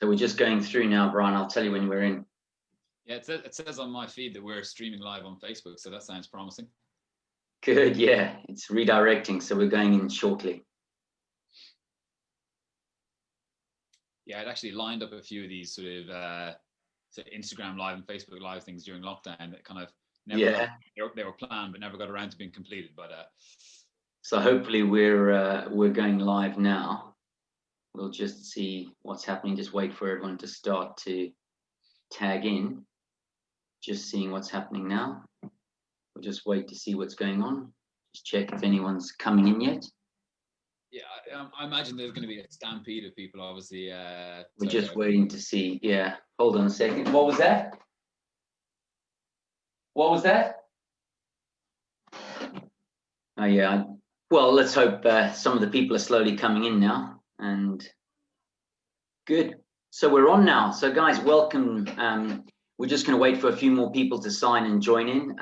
So we're just going through now, Brian. I'll tell you when we're in. Yeah, it says on my feed that we're streaming live on Facebook, so that sounds promising. Good, yeah. It's redirecting, so we're going in shortly. Yeah, I'd actually lined up a few of these sort of Instagram live and Facebook live things during lockdown that kind of never they were planned but never got around to being completed. But so hopefully we're going live now. We'll just see what's happening. Just wait for everyone to start to tag in. Just seeing what's happening now. We'll just wait to see what's going on. Just check if anyone's coming in yet. Yeah, I imagine there's going to be a stampede of people, obviously. We're just waiting to see. Yeah, hold on a second. What was that? What was that? Oh, yeah. Well, let's hope some of the people are slowly coming in now. And good. So we're on now. So guys, welcome. We're just going to wait for a few more people to sign and join in.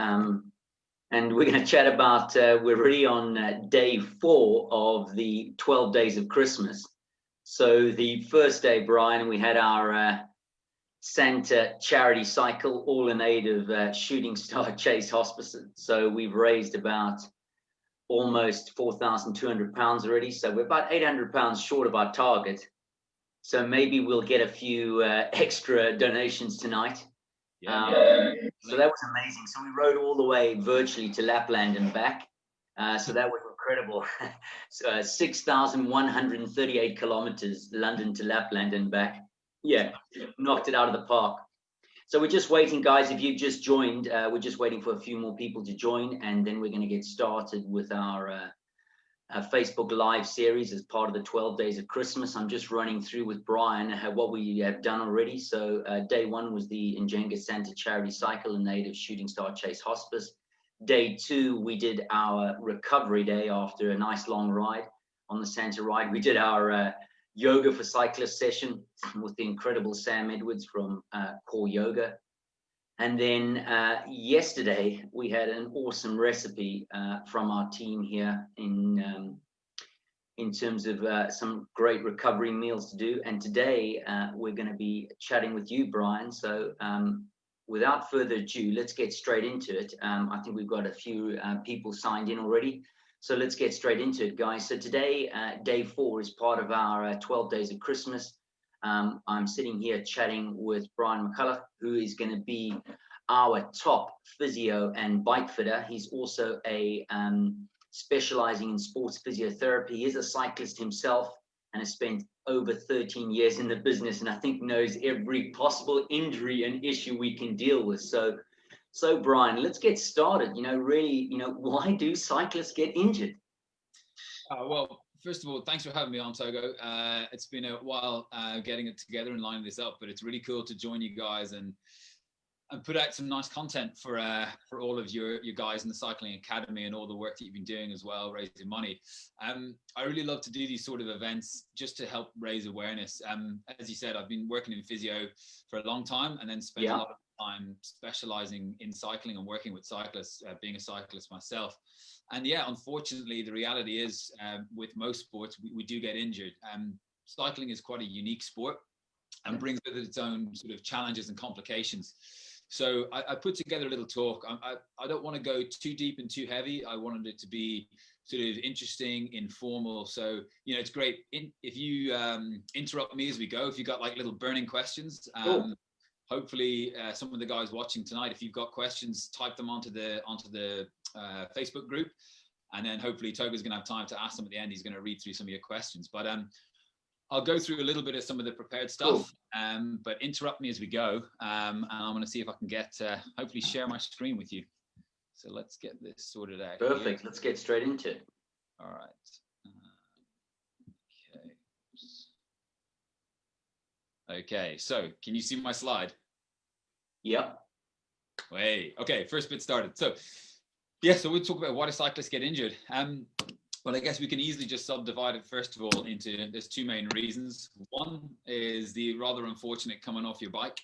And we're going to chat about, we're already on day 4 of the 12 days of Christmas. So the first day, Brian, we had our Santa charity cycle, all in aid of Shooting Star Chase Hospice. So we've raised about almost £4,200 already. So we're about £800 short of our target. So maybe we'll get a few extra donations tonight. Yeah. So that was amazing. So we rode all the way virtually to Lapland and back. So that was incredible. So 6,138 kilometers, London to Lapland and back. Yeah, knocked it out of the park. So we're just waiting, guys. If you've just joined, we're just waiting for a few more people to join, and then we're going to get started with our Facebook Live series as part of the 12 Days of Christmas. I'm just running through with Brian what we have done already. So day 1 was the Njinga Santa Charity Cycle in aid of Shooting Star Chase Hospice. Day 2, we did our recovery day after a nice long ride on the Santa ride. We did our yoga for cyclists session with the incredible Sam Edwards from Core Yoga. And then yesterday we had an awesome recipe from our team here in terms of some great recovery meals to do. And today we're going to be chatting with you, Brian. So without further ado, let's get straight into it. I think we've got a few people signed in already. So let's get straight into it, guys. So today, day 4 is part of our 12 Days of Christmas. I'm sitting here chatting with Bryan McCullough, who is going to be our top physio and bike fitter. He's also a specializing in sports physiotherapy. He is a cyclist himself and has spent over 13 years in the business, and I think knows every possible injury and issue we can deal with. So Brian, let's get started. Really, why do cyclists get injured? Well, first of all, thanks for having me on, Togo. It's been a while getting it together and lining this up, but it's really cool to join you guys and put out some nice content for all of your guys in the Cycling Academy and all the work that you've been doing as well, raising money. I really love to do these sort of events just to help raise awareness. As you said, I've been working in physio for a long time and then spent a lot of time specializing in cycling and working with cyclists, being a cyclist myself. And yeah, unfortunately, the reality is with most sports, we do get injured. Cycling is quite a unique sport and brings with it its own sort of challenges and complications. So I put together a little talk. I don't want to go too deep and too heavy. I wanted it to be sort of interesting, informal. So, it's great if you interrupt me as we go. If you've got like little burning questions, hopefully some of the guys watching tonight, if you've got questions, type them onto the Facebook group. And then hopefully Togo's going to have time to ask them at the end. He's going to read through some of your questions. But I'll go through a little bit of some of the prepared stuff, but interrupt me as we go. And I'm going to see if I can get, hopefully share my screen with you. So let's get this sorted out. Perfect. Let's get straight into it. All right. Okay. So can you see my slide? Yep. Wait. Okay. First bit started. So so we'll talk about why do cyclists get injured. Well, I guess we can easily just subdivide it, first of all, into there's 2 main reasons. One is the rather unfortunate coming off your bike.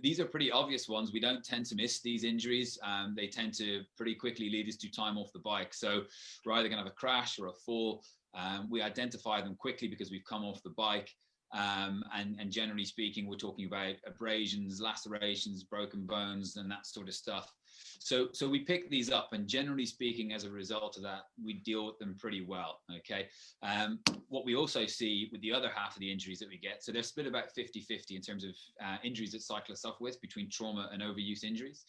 These are pretty obvious ones. We don't tend to miss these injuries. They tend to pretty quickly lead us to time off the bike. So we're either going to have a crash or a fall. We identify them quickly because we've come off the bike. And generally speaking, we're talking about abrasions, lacerations, broken bones, and that sort of stuff. So we pick these up, and generally speaking, as a result of that, we deal with them pretty well. Okay. What we also see with the other half of the injuries that we get, so they're split about 50-50 in terms of injuries that cyclists suffer with between trauma and overuse injuries.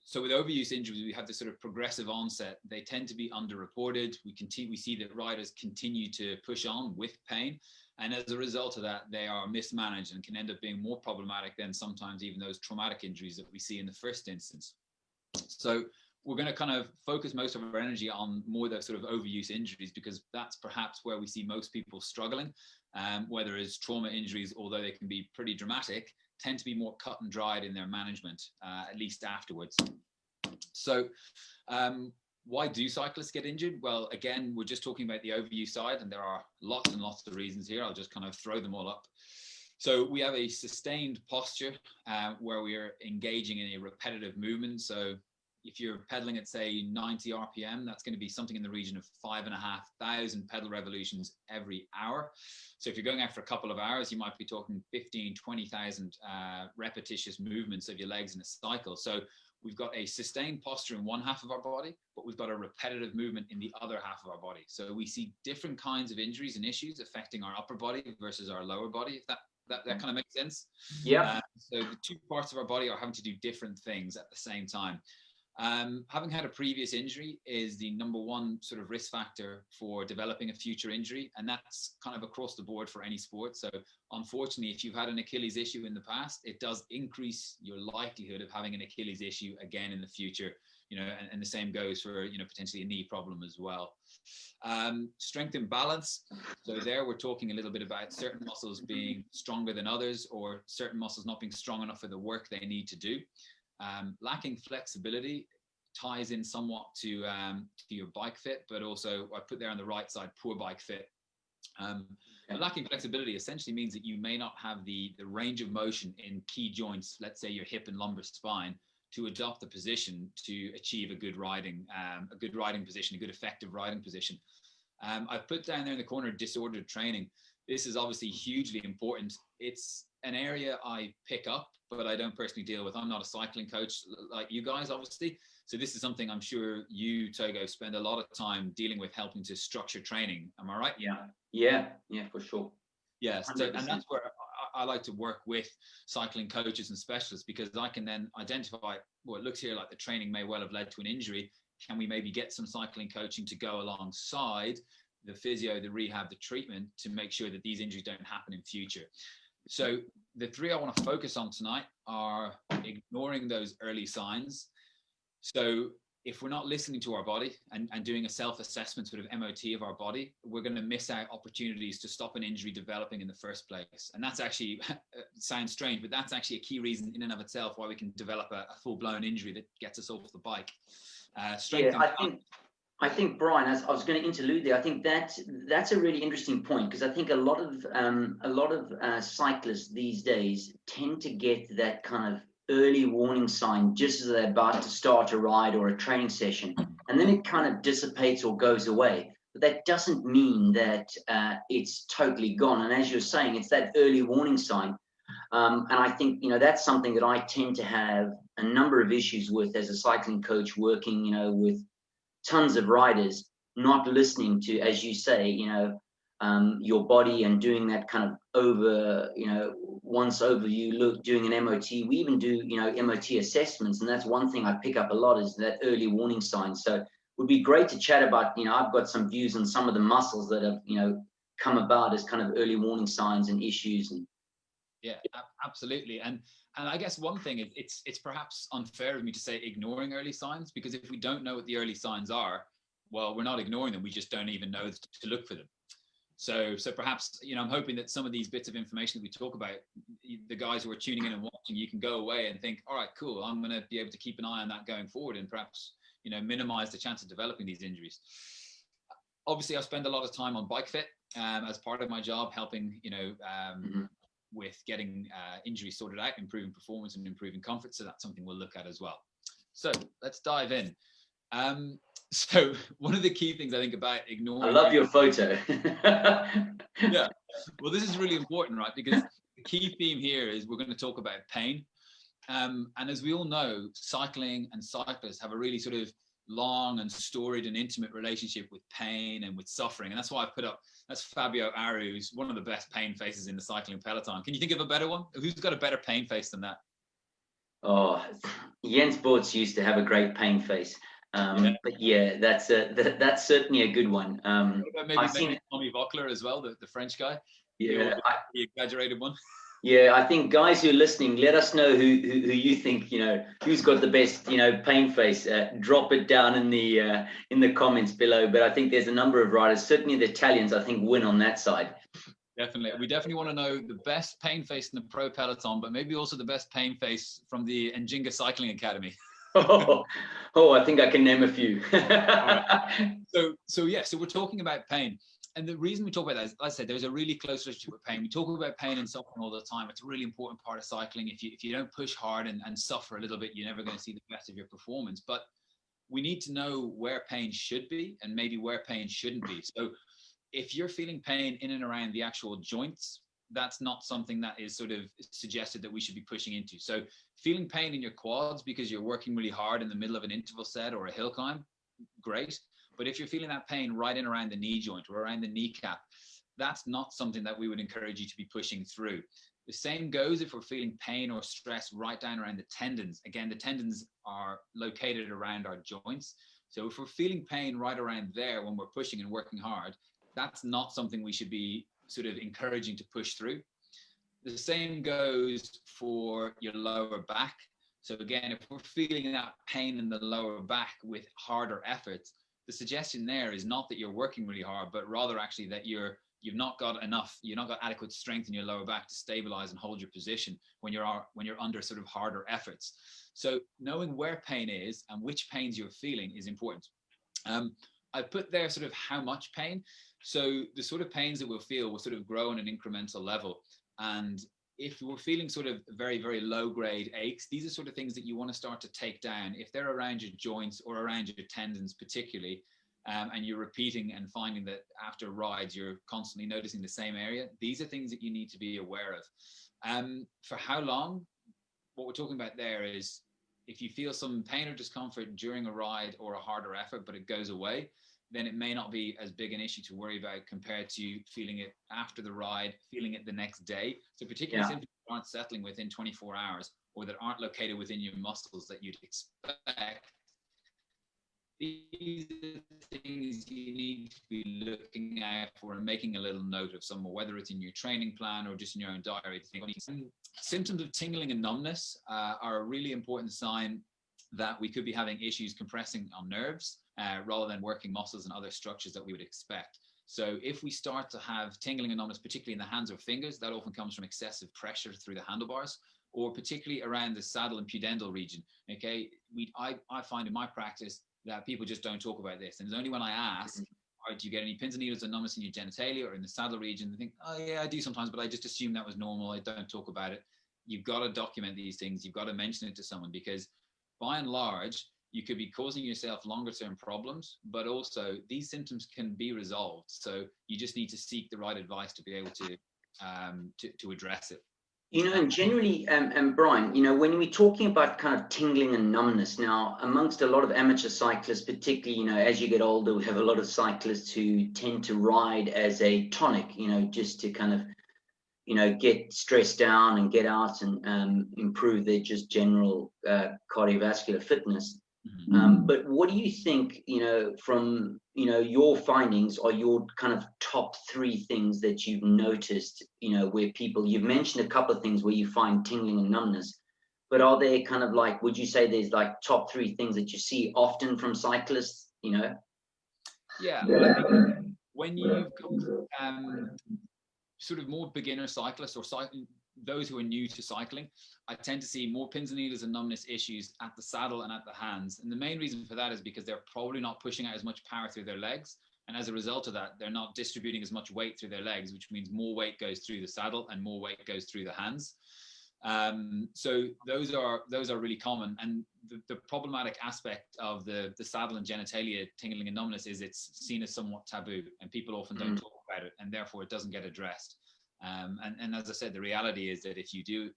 So with overuse injuries, we have this sort of progressive onset. They tend to be underreported. We see that riders continue to push on with pain. And as a result of that, they are mismanaged and can end up being more problematic than sometimes even those traumatic injuries that we see in the first instance. So we're going to kind of focus most of our energy on more the sort of overuse injuries, because that's perhaps where we see most people struggling, whether it's trauma injuries, although they can be pretty dramatic, tend to be more cut and dried in their management, at least afterwards. So why do cyclists get injured? Well, again, we're just talking about the overuse side, and there are lots and lots of reasons here. I'll just kind of throw them all up. So we have a sustained posture where we are engaging in a repetitive movement. So if you're pedaling at, say, 90 RPM, that's going to be something in the region of 5,500 pedal revolutions every hour. So if you're going out for a couple of hours, you might be talking 15, 20,000 repetitious movements of your legs in a cycle. So we've got a sustained posture in one half of our body, but we've got a repetitive movement in the other half of our body. So we see different kinds of injuries and issues affecting our upper body versus our lower body, if that kind of makes sense. Yeah. So the two parts of our body are having to do different things at the same time. Having had a previous injury is the number one sort of risk factor for developing a future injury, and that's kind of across the board for any sport. So unfortunately, if you've had an Achilles issue in the past, it does increase your likelihood of having an Achilles issue again in the future, and the same goes for, potentially a knee problem as well. Strength and balance. So there we're talking a little bit about certain muscles being stronger than others, or certain muscles not being strong enough for the work they need to do. Lacking flexibility ties in somewhat to your bike fit, but also I put there on the right side, poor bike fit. But lacking flexibility essentially means that you may not have the range of motion in key joints, let's say your hip and lumbar spine, to adopt the position to achieve a good riding position, a good effective riding position. I've put down there in the corner disordered training. This is obviously hugely important. It's an area I pick up, but I don't personally deal with. I'm not a cycling coach like you guys, obviously. So this is something I'm sure you, Togo, spend a lot of time dealing with, helping to structure training. Am I right? Yeah, for sure. Yeah, so, and that's where I like to work with cycling coaches and specialists, because I can then identify, well, it looks here like the training may well have led to an injury. Can we maybe get some cycling coaching to go alongside the physio, the rehab, the treatment, to make sure that these injuries don't happen in future? So the three I want to focus on tonight are ignoring those early signs. So if we're not listening to our body and doing a self-assessment sort of MOT of our body, we're going to miss out opportunities to stop an injury developing in the first place. And that's actually, sounds strange, but that's actually a key reason in and of itself why we can develop a full-blown injury that gets us off the bike. I think, Brian, as I was going to interlude there, I think that's a really interesting point, because I think a lot of cyclists these days tend to get that kind of early warning sign just as they're about to start a ride or a training session, and then it kind of dissipates or goes away. But that doesn't mean that it's totally gone. And as you're saying, it's that early warning sign. And I think, that's something that I tend to have a number of issues with as a cycling coach, working, with tons of riders, not listening to, as you say, your body, and doing that kind of once over you look, doing an MOT. We even do, MOT assessments. And that's one thing I pick up a lot, is that early warning signs. So it would be great to chat about, I've got some views on some of the muscles that have, come about as kind of early warning signs and issues. And yeah, absolutely. And I guess one thing is it's perhaps unfair of me to say ignoring early signs, because if we don't know what the early signs are, well, we're not ignoring them. We just don't even know to look for them. So perhaps, I'm hoping that some of these bits of information that we talk about, the guys who are tuning in and watching, you can go away and think, all right, cool, I'm going to be able to keep an eye on that going forward, and perhaps, minimize the chance of developing these injuries. Obviously, I spend a lot of time on bike fit as part of my job, helping, with getting injuries sorted out, improving performance and improving comfort. So that's something we'll look at as well. So let's dive in. So one of the key things I think about ignoring... I love your photo. Yeah. Well, this is really important, right? Because the key theme here is we're going to talk about pain. And as we all know, cycling and cyclists have a really sort of long and storied and intimate relationship with pain and with suffering. And that's why I put up, that's Fabio Aru, who's one of the best pain faces in the cycling peloton. Can you think of a better one? Who's got a better pain face than that? Oh, Jens Bortz used to have a great pain face. But yeah, that's certainly a good one. What about maybe Tommy Voeckler as well, the French guy? Yeah, the exaggerated one. Yeah, I think guys who are listening, let us know who you think, who's got the best, pain face. Drop it down in the comments below. But I think there's a number of riders. Certainly the Italians, I think, win on that side. Definitely. We definitely want to know the best pain face in the pro peloton, but maybe also the best pain face from the Njinga Cycling Academy. I think I can name a few. Right. So we're talking about pain. And the reason we talk about that is, like I said, there's a really close relationship with pain. We talk about pain and suffering all the time. It's a really important part of cycling. If you don't push hard and suffer a little bit, you're never going to see the best of your performance. But we need to know where pain should be and maybe where pain shouldn't be. So if you're feeling pain in and around the actual joints, that's not something that is sort of suggested that we should be pushing into. So feeling pain in your quads because you're working really hard in the middle of an interval set or a hill climb, great. But if you're feeling that pain right in around the knee joint or around the kneecap, that's not something that we would encourage you to be pushing through. The same goes if we're feeling pain or stress right down around the tendons. Again, the tendons are located around our joints. So if we're feeling pain right around there when we're pushing and working hard, that's not something we should be sort of encouraging to push through. The same goes for your lower back. So again, if we're feeling that pain in the lower back with harder efforts, the suggestion there is not that you're working really hard, but rather actually that you've not got adequate strength in your lower back to stabilize and hold your position when you're under sort of harder efforts. So knowing where pain is and which pains you're feeling is important. I put there sort of how much pain. So the sort of pains that we'll feel will sort of grow on an incremental level. And if we're feeling sort of very, very low grade aches, these are sort of things that you want to start to take down. If they're around your joints or around your tendons particularly, and you're repeating and finding that after rides, you're constantly noticing the same area, these are things that you need to be aware of. For how long? What we're talking about there is if you feel some pain or discomfort during a ride or a harder effort, but it goes away, then it may not be as big an issue to worry about compared to feeling it after the ride, feeling it the next day. So particularly symptoms that aren't settling within 24 hours or that aren't located within your muscles that you'd expect, these are things you need to be looking out for and making a little note of somewhere, whether it's in your training plan or just in your own diary. Symptoms of tingling and numbness are a really important sign that we could be having issues compressing on nerves rather than working muscles and other structures that we would expect. So if we start to have tingling and numbness, particularly in the hands or fingers, that often comes from excessive pressure through the handlebars, or particularly around the saddle and pudendal region. Okay, I find in my practice that people just don't talk about this. And it's only when I ask, do you get any pins and needles or numbness in your genitalia or in the saddle region? They think, oh yeah, I do sometimes, but I just assume that was normal. I don't talk about it. You've got to document these things. You've got to mention it to someone, because by and large, you could be causing yourself longer term problems, but also these symptoms can be resolved. So you just need to seek the right advice to be able to address it. And generally, and Bryan, when we're talking about kind of tingling and numbness now, amongst a lot of amateur cyclists, particularly, as you get older, we have a lot of cyclists who tend to ride as a tonic, just to kind of, get stressed down and get out and improve their just general cardiovascular fitness. But what do you think, from, your findings are your kind of top 3 things that you've noticed, where people, you've mentioned a couple of things where you find tingling and numbness, but are there kind of like, would you say there's like top 3 things that you see often from cyclists, Yeah, well, I think when you've got sort of more beginner cyclists or those who are new to cycling, I tend to see more pins and needles and numbness issues at the saddle and at the hands. And the main reason for that is because they're probably not pushing out as much power through their legs. And as a result of that, they're not distributing as much weight through their legs, which means more weight goes through the saddle and more weight goes through the hands. So those are really common. And the problematic aspect of the saddle and genitalia tingling and numbness is it's seen as somewhat taboo, and people often don't talk about it, and therefore it doesn't get addressed. And as I said, the reality is that if you do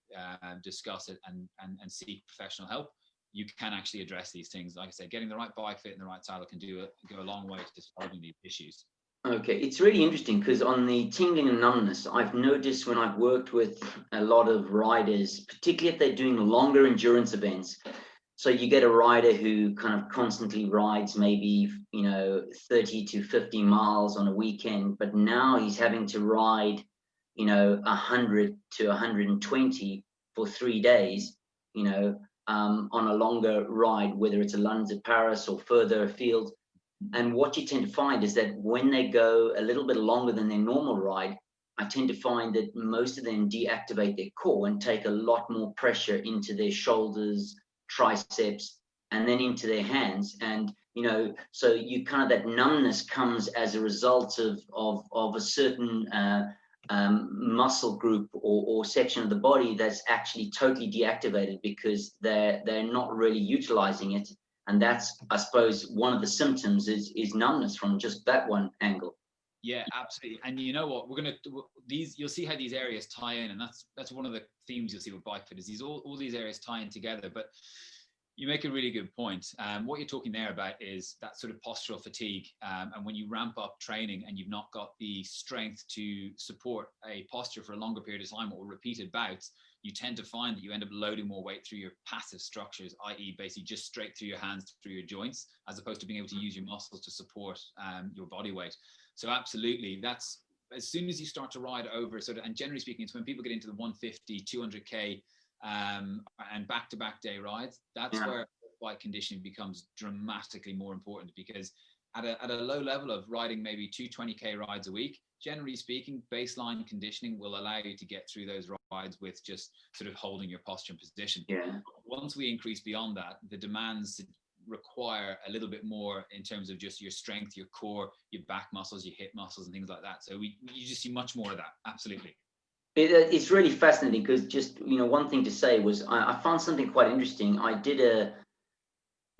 discuss it and seek professional help, you can actually address these things. Like I said, getting the right bike fit and the right saddle can go a long way to solving these issues. Okay, it's really interesting because on the tingling and numbness, I've noticed when I've worked with a lot of riders, particularly if they're doing longer endurance events. So you get a rider who kind of constantly rides maybe, 30 to 50 miles on a weekend, but now he's having to ride, 100 to 120 for 3 days, on a longer ride, whether it's a London to Paris or further afield. And what you tend to find is that when they go a little bit longer than their normal ride, I tend to find that most of them deactivate their core and take a lot more pressure into their shoulders, triceps, and then into their hands. And, so you kind of, that numbness comes as a result of a certain muscle group or section of the body that's actually totally deactivated because they're not really utilizing it. And that's, I suppose, one of the symptoms is numbness from just that one angle. Yeah, absolutely. And you know what, you'll see how these areas tie in, and that's one of the themes you'll see with bike fit is all these areas tie in together. But you make a really good point. What you're talking there about is that sort of postural fatigue. And when you ramp up training and you've not got the strength to support a posture for a longer period of time or repeated bouts, you tend to find that you end up loading more weight through your passive structures, i.e. basically just straight through your hands, through your joints, as opposed to being able to use your muscles to support your body weight. So absolutely, that's as soon as you start to ride over and generally speaking, it's when people get into the 150, 200K and back-to-back day rides, that's where bike conditioning becomes dramatically more important, because at a low level of riding maybe 220K rides a week, generally speaking, baseline conditioning will allow you to get through those rides with just sort of holding your posture and position. Yeah. Once we increase beyond that, the demands require a little bit more in terms of just your strength, your core, your back muscles, your hip muscles, and things like that. So you just see much more of that. Absolutely. It's really fascinating because just, one thing to say was I found something quite interesting. I did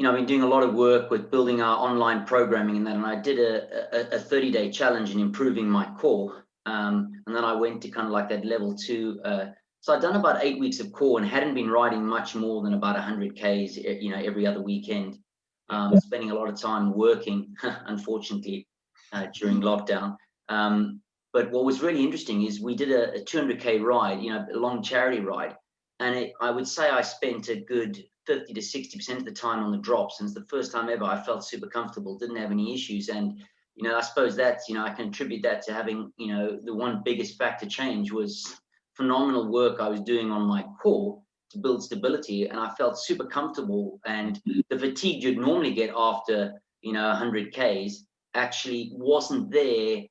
I've been doing a lot of work with building our online programming and that, and I did a 30-day challenge in improving my core. And then I went to kind of like that level 2. So I'd done about 8 weeks of core and hadn't been riding much more than about 100 Ks, every other weekend, spending a lot of time working, unfortunately, during lockdown. But what was really interesting is we did a 200K ride, a long charity ride. And I would say I spent a good 50 to 60% of the time on the drops. And it's the first time ever I felt super comfortable, didn't have any issues. And, I suppose that's, I can attribute that to having, the one biggest factor change was phenomenal work I was doing on my core to build stability. And I felt super comfortable. And the fatigue you'd normally get after, 100 Ks actually wasn't there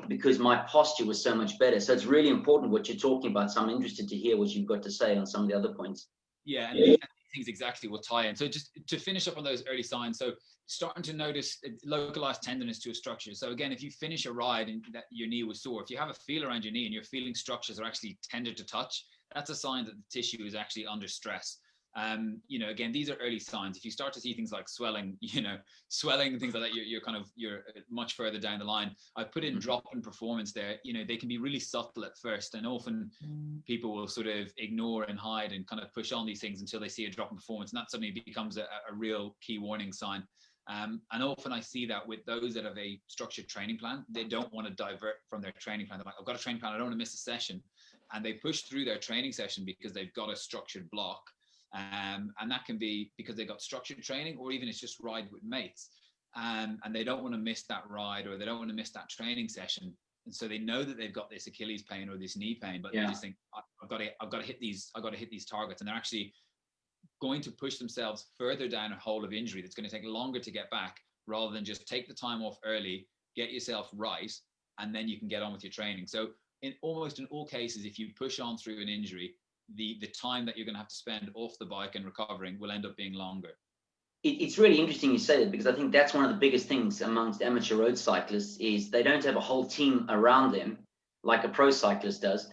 because my posture was so much better. So it's really important what you're talking about. So I'm interested to hear what you've got to say on some of the other points. Yeah, and these things exactly will tie in. So just to finish up on those early signs, so starting to notice localized tenderness to a structure. So again, if you finish a ride and that your knee was sore, if you have a feel around your knee and you're feeling structures are actually tender to touch, that's a sign that the tissue is actually under stress. Again, these are early signs. If you start to see things like swelling, swelling and things like that, you're much further down the line. I put in drop in performance there. They can be really subtle at first, and often people will sort of ignore and hide and kind of push on these things until they see a drop in performance, and that suddenly becomes a real key warning sign. And often I see that with those that have a structured training plan. They don't want to divert from their training plan. They're like, I've got a training plan, I don't want to miss a session. And they push through their training session because they've got a structured block. And that can be because they got structured training, or even it's just ride with mates. And they don't want to miss that ride, or they don't want to miss that training session. And so they know that they've got this Achilles pain or this knee pain, but they just think, I've got to hit these targets. And they're actually going to push themselves further down a hole of injury that's going to take longer to get back, rather than just take the time off early, get yourself right, and then you can get on with your training. So in almost in all cases, if you push on through an injury, the time that you're going to have to spend off the bike and recovering will end up being longer. It's really interesting you say that, because I think that's one of the biggest things amongst amateur road cyclists is they don't have a whole team around them like a pro cyclist does.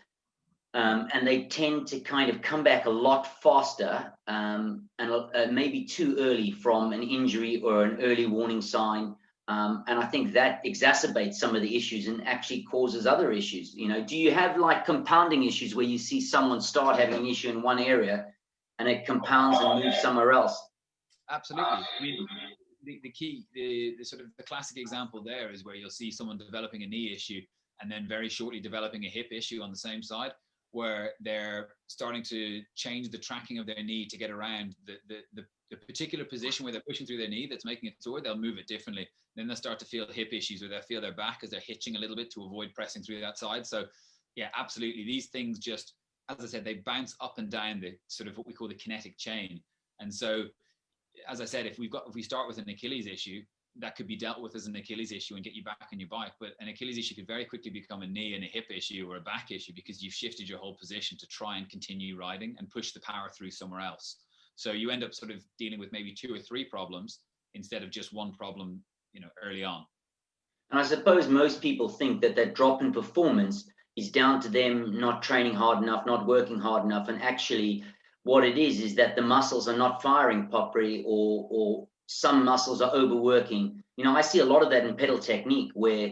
And they tend to kind of come back a lot faster and maybe too early from an injury or an early warning sign And I think that exacerbates some of the issues and actually causes other issues. You know, do you have like compounding issues where you see someone start having an issue in one area and it compounds and moves somewhere else? Absolutely. I mean, the key, the sort of the classic example there is where you'll see someone developing a knee issue and then very shortly developing a hip issue on the same side, where they're starting to change the tracking of their knee to get around the particular position where they're pushing through their knee that's making it sore. They'll move it differently. Then they'll start to feel hip issues where they'll feel their back as they're hitching a little bit to avoid pressing through that side. So yeah, absolutely. These things just, as I said, they bounce up and down the sort of what we call the kinetic chain. And so, as I said, if we start with an Achilles issue, that could be dealt with as an Achilles issue and get you back on your bike. But an Achilles issue could very quickly become a knee and a hip issue or a back issue because you've shifted your whole position to try and continue riding and push the power through somewhere else. So you end up sort of dealing with maybe 2 or 3 problems instead of just one problem, you know, early on. And I suppose most people think that that drop in performance is down to them not training hard enough, not working hard enough. And actually what it is that the muscles are not firing properly, or some muscles are overworking. You know, I see a lot of that in pedal technique where,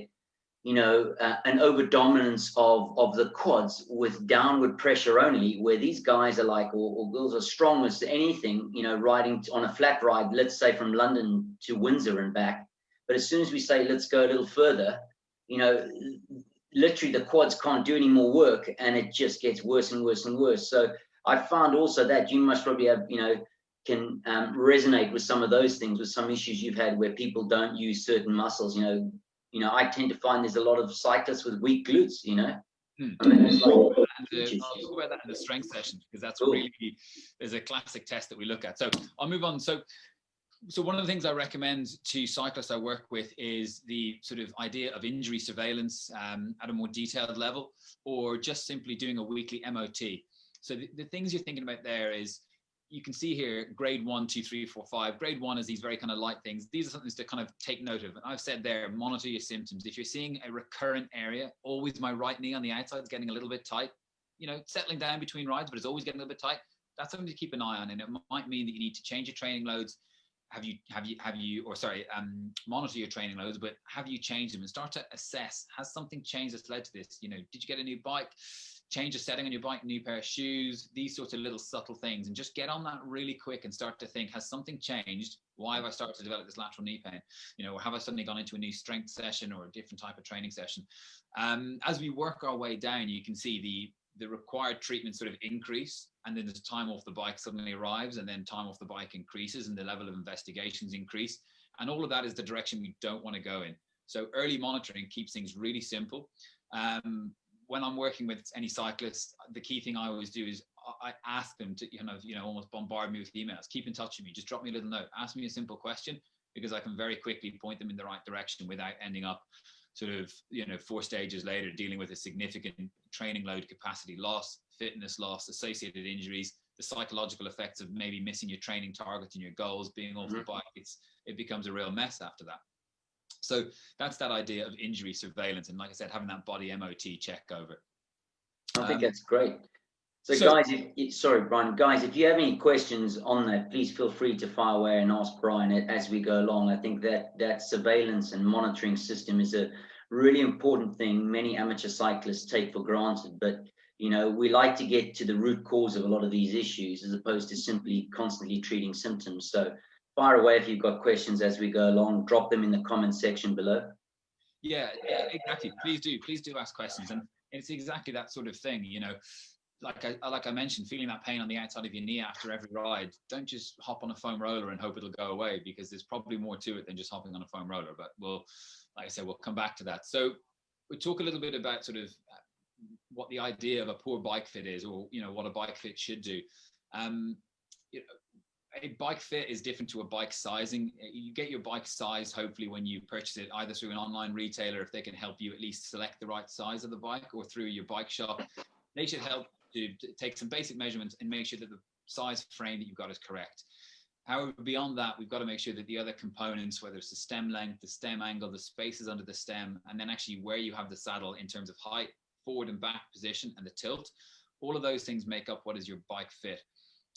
you know, an overdominance of the quads with downward pressure only, where these guys are like, or girls are strong as anything, you know, riding on a flat ride, let's say from London to Windsor and back. But as soon as we say, let's go a little further, you know, literally the quads can't do any more work and it just gets worse and worse and worse. So I found also that you must probably have, you know, can resonate with some of those things, with some issues you've had where people don't use certain muscles. You know, I tend to find there's a lot of cyclists with weak glutes, you know. I mean, it's like, I'll talk about that in the strength session because that's cool. Really, there's a classic test that we look at. So I'll move on. So one of the things I recommend to cyclists I work with is the sort of idea of injury surveillance at a more detailed level, or just simply doing a weekly MOT. So the things you're thinking about there is, you can see here, grade 1, 2, 3, 4, 5. Grade 1 is these very kind of light things. These are something to kind of take note of. And I've said there, monitor your symptoms. If you're seeing a recurrent area, always my right knee on the outside is getting a little bit tight, you know, settling down between rides, but it's always getting a little bit tight. That's something to keep an eye on. And it might mean that you need to change your training loads. Monitor your training loads, but have you changed them and start to assess, has something changed that's led to this? You know, did you get a new bike, change a setting on your bike, new pair of shoes, these sorts of little subtle things, and just get on that really quick and start to think, has something changed? Why have I started to develop this lateral knee pain? You know, or have I suddenly gone into a new strength session or a different type of training session? As we work our way down, you can see the required treatment sort of increase, and then the time off the bike suddenly arrives, and then time off the bike increases and the level of investigations increase. And all of that is the direction we don't want to go in. So early monitoring keeps things really simple. When I'm working with any cyclists, the key thing I always do is I ask them to, almost bombard me with emails, keep in touch with me, just drop me a little note, ask me a simple question, because I can very quickly point them in the right direction without ending up sort of, 4 stages later dealing with a significant training load capacity loss, fitness loss, associated injuries, the psychological effects of maybe missing your training targets and your goals, being off the bike. It becomes a real mess after that. So that's that idea of injury surveillance, and like I said, having that body MOT check over. I think that's great. So guys, sorry, Bryan, guys, if you have any questions on that, please feel free to fire away and ask Bryan as we go along. I think that surveillance and monitoring system is a really important thing many amateur cyclists take for granted, but we like to get to the root cause of a lot of these issues as opposed to simply constantly treating symptoms. So fire away if you've got questions as we go along, drop them in the comment section below. Yeah, exactly. Please do ask questions. And it's exactly that sort of thing, like I mentioned, feeling that pain on the outside of your knee after every ride, don't just hop on a foam roller and hope it'll go away, because there's probably more to it than just hopping on a foam roller. But like I said, we'll come back to that. So we talk a little bit about sort of what the idea of a poor bike fit is, or what a bike fit should do. A bike fit is different to a bike sizing. You get your bike sized hopefully when you purchase it, either through an online retailer, if they can help you at least select the right size of the bike, or through your bike shop. They should help to take some basic measurements and make sure that the size frame that you've got is correct. However, beyond that, we've got to make sure that the other components, whether it's the stem length, the stem angle, the spaces under the stem, and then actually where you have the saddle in terms of height, forward and back position, and the tilt, all of those things make up what is your bike fit.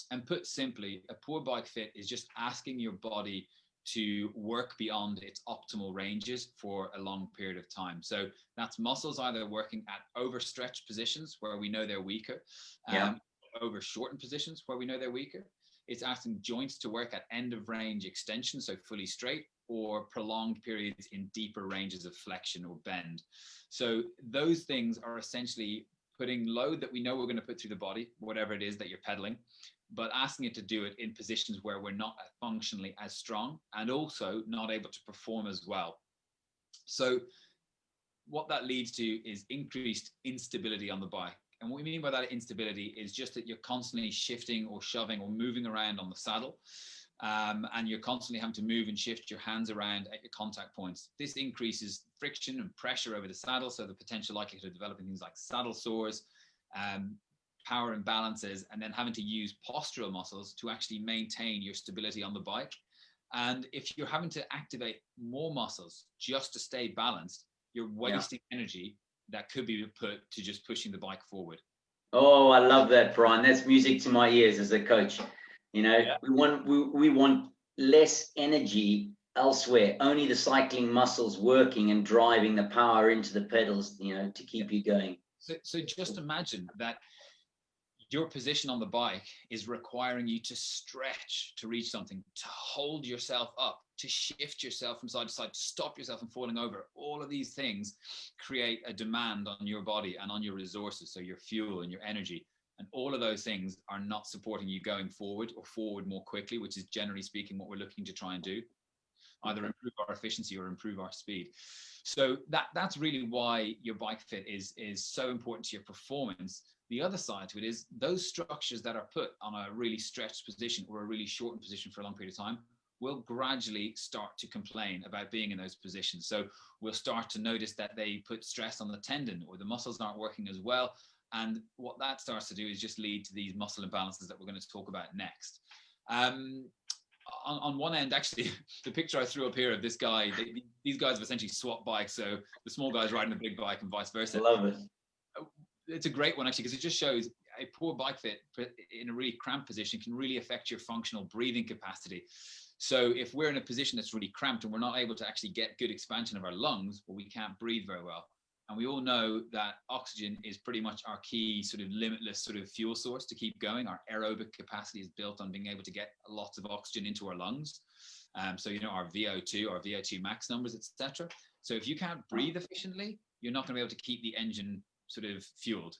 And put simply, a poor bike fit is just asking your body to work beyond its optimal ranges for a long period of time. So that's muscles either working at overstretched positions where we know they're weaker, over shortened positions where we know they're weaker. It's asking joints to work at end of range extension, so fully straight, or prolonged periods in deeper ranges of flexion or bend. So those things are essentially putting load that we know we're going to put through the body, whatever it is that you're pedaling, but asking it to do it in positions where we're not functionally as strong and also not able to perform as well. So what that leads to is increased instability on the bike. And what we mean by that instability is just that you're constantly shifting or shoving or moving around on the saddle. And you're constantly having to move and shift your hands around at your contact points. This increases friction and pressure over the saddle, so the potential likelihood of developing things like saddle sores, power imbalances, and then having to use postural muscles to actually maintain your stability on the bike. And if you're having to activate more muscles just to stay balanced, you're wasting energy that could be put to just pushing the bike forward. Oh, I love that, Bryan. That's music to my ears as a coach. You know, we want less energy elsewhere, only the cycling muscles working and driving the power into the pedals, you know, to keep you going. So just imagine that your position on the bike is requiring you to stretch to reach something, to hold yourself up, to shift yourself from side to side, to stop yourself from falling over. All of these things create a demand on your body and on your resources, so your fuel and your energy. And all of those things are not supporting you going forward or forward more quickly, which is generally speaking what we're looking to try and do, either improve our efficiency or improve our speed. So that's really why your bike fit is so important to your performance. The other side to it is those structures that are put on a really stretched position or a really shortened position for a long period of time will gradually start to complain about being in those positions. So we'll start to notice that they put stress on the tendon or the muscles aren't working as well. And what that starts to do is just lead to these muscle imbalances that we're going to talk about next. On one end, actually, the picture I threw up here of this guy, these guys have essentially swapped bikes. So the small guy's riding a big bike and vice versa. I love it. It's a great one, actually, because it just shows a poor bike fit in a really cramped position can really affect your functional breathing capacity. So if we're in a position that's really cramped and we're not able to actually get good expansion of our lungs, well, we can't breathe very well. And we all know that oxygen is pretty much our key sort of limitless sort of fuel source to keep going. Our aerobic capacity is built on being able to get lots of oxygen into our lungs. So, you know, our VO2 max numbers, etc. So if you can't breathe efficiently, you're not going to be able to keep the engine sort of fueled.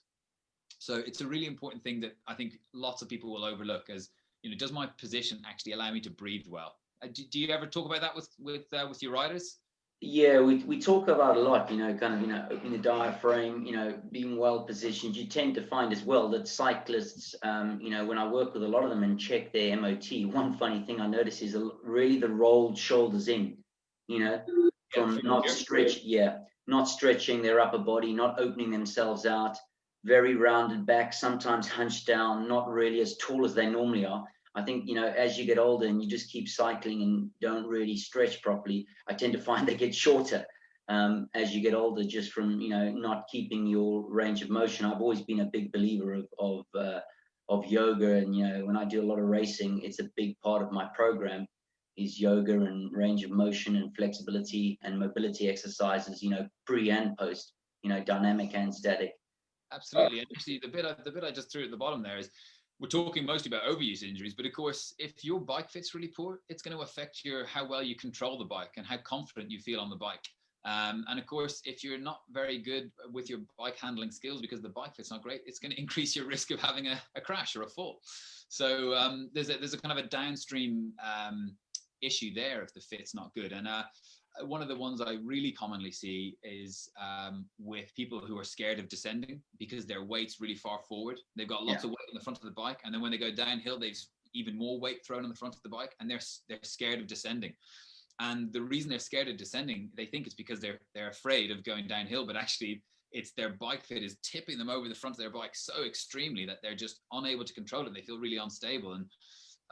So it's a really important thing that I think lots of people will overlook as, you know, does my position actually allow me to breathe well? Do you ever talk about that with your riders? Yeah, we talk about a lot, you know, kind of, you know, opening the diaphragm, you know, being well positioned. You tend to find as well that cyclists, you know, when I work with a lot of them and check their MOT, one funny thing I notice is really the rolled shoulders in, you know, from not stretching their upper body, not opening themselves out, very rounded back, sometimes hunched down, not really as tall as they normally are. I think, you know, as you get older and you just keep cycling and don't really stretch properly, I tend to find they get shorter as you get older, just from, you know, not keeping your range of motion. I've always been a big believer of yoga, and, you know, when I do a lot of racing, it's a big part of my program is yoga and range of motion and flexibility and mobility exercises, you know, pre and post, you know, dynamic and static. Absolutely. And actually, the bit I just threw at the bottom there is, we're talking mostly about overuse injuries, but of course, if your bike fit's really poor, it's going to affect how well you control the bike and how confident you feel on the bike. And of course, if you're not very good with your bike handling skills because the bike fit's not great, it's going to increase your risk of having a crash or a fall. So there's a kind of a downstream issue there if the fit's not good. And one of the ones I really commonly see is with people who are scared of descending because their weight's really far forward. They've got lots of weight on the front of the bike, and then when they go downhill, they've even more weight thrown on the front of the bike, and they're scared of descending. And the reason they're scared of descending, they think it's because they're afraid of going downhill, but actually it's their bike fit is tipping them over the front of their bike so extremely that they're just unable to control it. They feel really unstable. And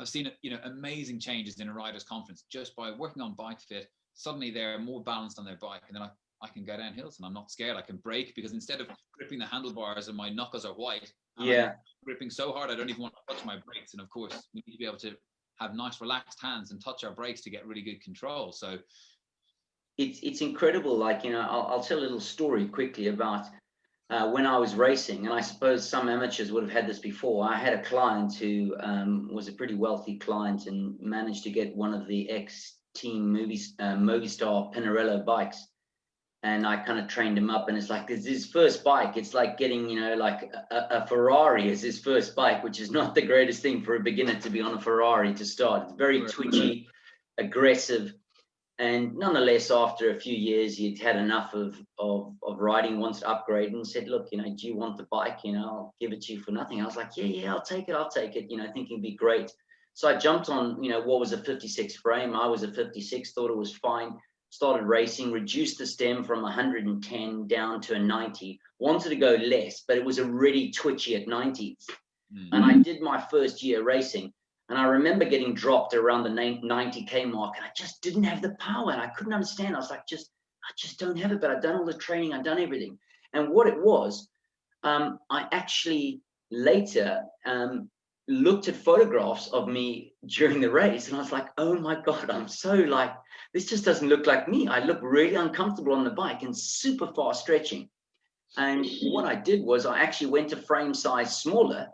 I've seen, you know, amazing changes in a rider's confidence just by working on bike fit. Suddenly they're more balanced on their bike, and then I can go down hills and I'm not scared. I can brake because instead of gripping the handlebars and my knuckles are white, I'm gripping so hard I don't even want to touch my brakes. And of course, we need to be able to have nice relaxed hands and touch our brakes to get really good control. So it's incredible. Like, you know, I'll tell a little story quickly about when I was racing, and I suppose some amateurs would have had this before. I had a client who was a pretty wealthy client and managed to get one of the ex-team Movistar Pinarello bikes. And I kind of trained him up, and it's like, it's his first bike. It's like getting, you know, like a Ferrari as his first bike, which is not the greatest thing for a beginner to be on a Ferrari to start. It's very twitchy, aggressive. And nonetheless, after a few years, he'd had enough of riding, wanted to upgrade, and said, look, you know, do you want the bike? You know, I'll give it to you for nothing. I was like, yeah, I'll take it, you know, thinking it'd be great. So I jumped on, you know, what was a 56 frame. I was a 56, thought it was fine. Started racing, reduced the stem from 110 down to a 90. Wanted to go less, but it was already twitchy at 90s. And I did my first year racing. And I remember getting dropped around the 90K mark, and I just didn't have the power, and I couldn't understand. I was like, I just don't have it, but I've done all the training, I've done everything. And what it was, I actually later looked at photographs of me during the race, and I was like, oh my God, I'm so like, this just doesn't look like me. I look really uncomfortable on the bike and super fast stretching. And what I did was I actually went to frame size smaller,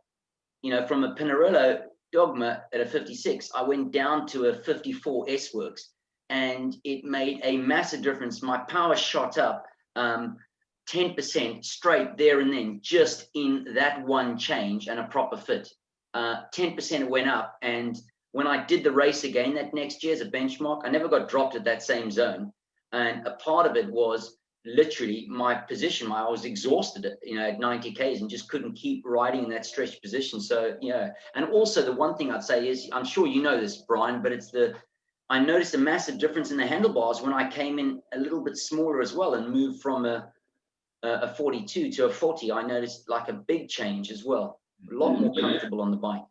you know, from a Pinarello Dogma at a 56, I went down to a 54 S-Works, and it made a massive difference. My power shot up 10% straight there and then, just in that one change and a proper fit. 10% it went up, and when I did the race again that next year as a benchmark, I never got dropped at that same zone. And a part of it was literally my position. I was exhausted, you know, at 90 Ks and just couldn't keep riding in that stretched position. So, yeah. And also the one thing I'd say is, I'm sure you know this, Brian, but I noticed a massive difference in the handlebars when I came in a little bit smaller as well and moved from a 42 to a 40. I noticed like a big change as well. A lot more comfortable on the bike.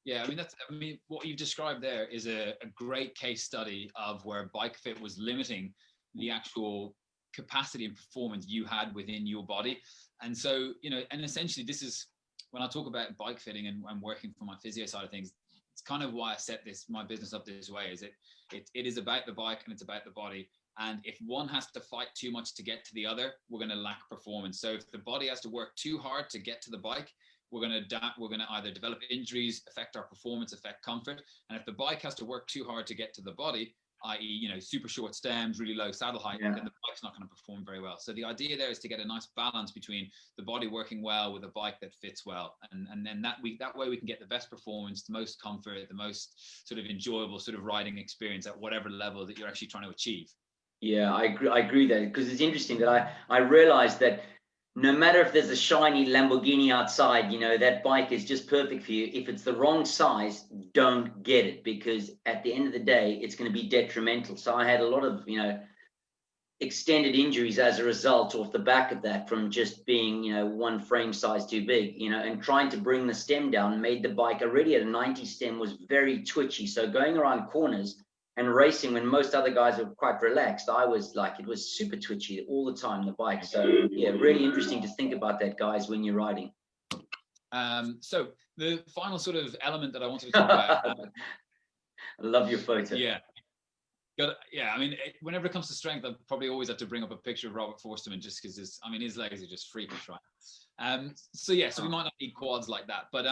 Yeah, I mean, what you've described there is a great case study of where bike fit was limiting the actual capacity and performance you had within your body. And so, you know, and essentially this is when I talk about bike fitting and working for my physio side of things, it's kind of why I set my business up this way. Is it is about the bike and it's about the body. And if one has to fight too much to get to the other, we're going to lack performance. So if the body has to work too hard to get to the bike, we're going to either develop injuries, affect our performance, affect comfort. And if the bike has to work too hard to get to the body, i.e., you know, super short stems, really low saddle height, then the bike's not going to perform very well. So the idea there is to get a nice balance between the body working well with a bike that fits well, and then that way we can get the best performance, the most comfort, the most sort of enjoyable sort of riding experience at whatever level that you're actually trying to achieve. Yeah, I agree that, because it's interesting that I realized that no matter if there's a shiny Lamborghini outside, you know, that bike is just perfect for you. If it's the wrong size, don't get it, because at the end of the day, it's going to be detrimental. So I had a lot of, you know, extended injuries as a result off the back of that, from just being, you know, one frame size too big, you know, and trying to bring the stem down made the bike already at a 90 stem was very twitchy. So going around corners and racing when most other guys were quite relaxed, I was like, it was super twitchy all the time, the bike. So yeah, really interesting to think about that, guys, when you're riding. So the final sort of element that I wanted to talk about. I love your photo. Yeah. Yeah, I mean, whenever it comes to strength, I probably always have to bring up a picture of Robert Forsterman, just because his legs are just freakish, right? So yeah, so we might not need quads like that, but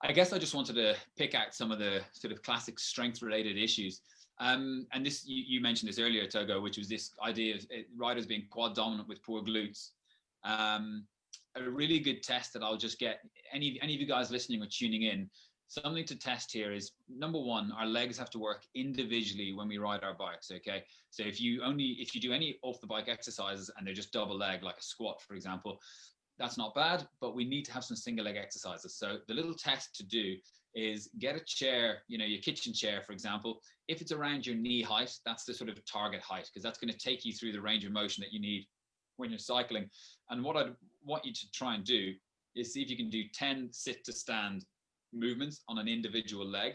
I guess I just wanted to pick out some of the sort of classic strength-related issues. And this, you mentioned this earlier, Togo, which was this idea of riders being quad dominant with poor glutes. A really good test that I'll just get any of you guys listening or tuning in, something to test here is, number one, our legs have to work individually when we ride our bikes, okay? So if you do any off the bike exercises and they're just double leg, like a squat, for example, that's not bad, but we need to have some single leg exercises. So the little test to do is get a chair, you know, your kitchen chair, for example. If it's around your knee height, that's the sort of target height, because that's going to take you through the range of motion that you need when you're cycling. And what I'd want you to try and do is see if you can do 10 sit to stand movements on an individual leg.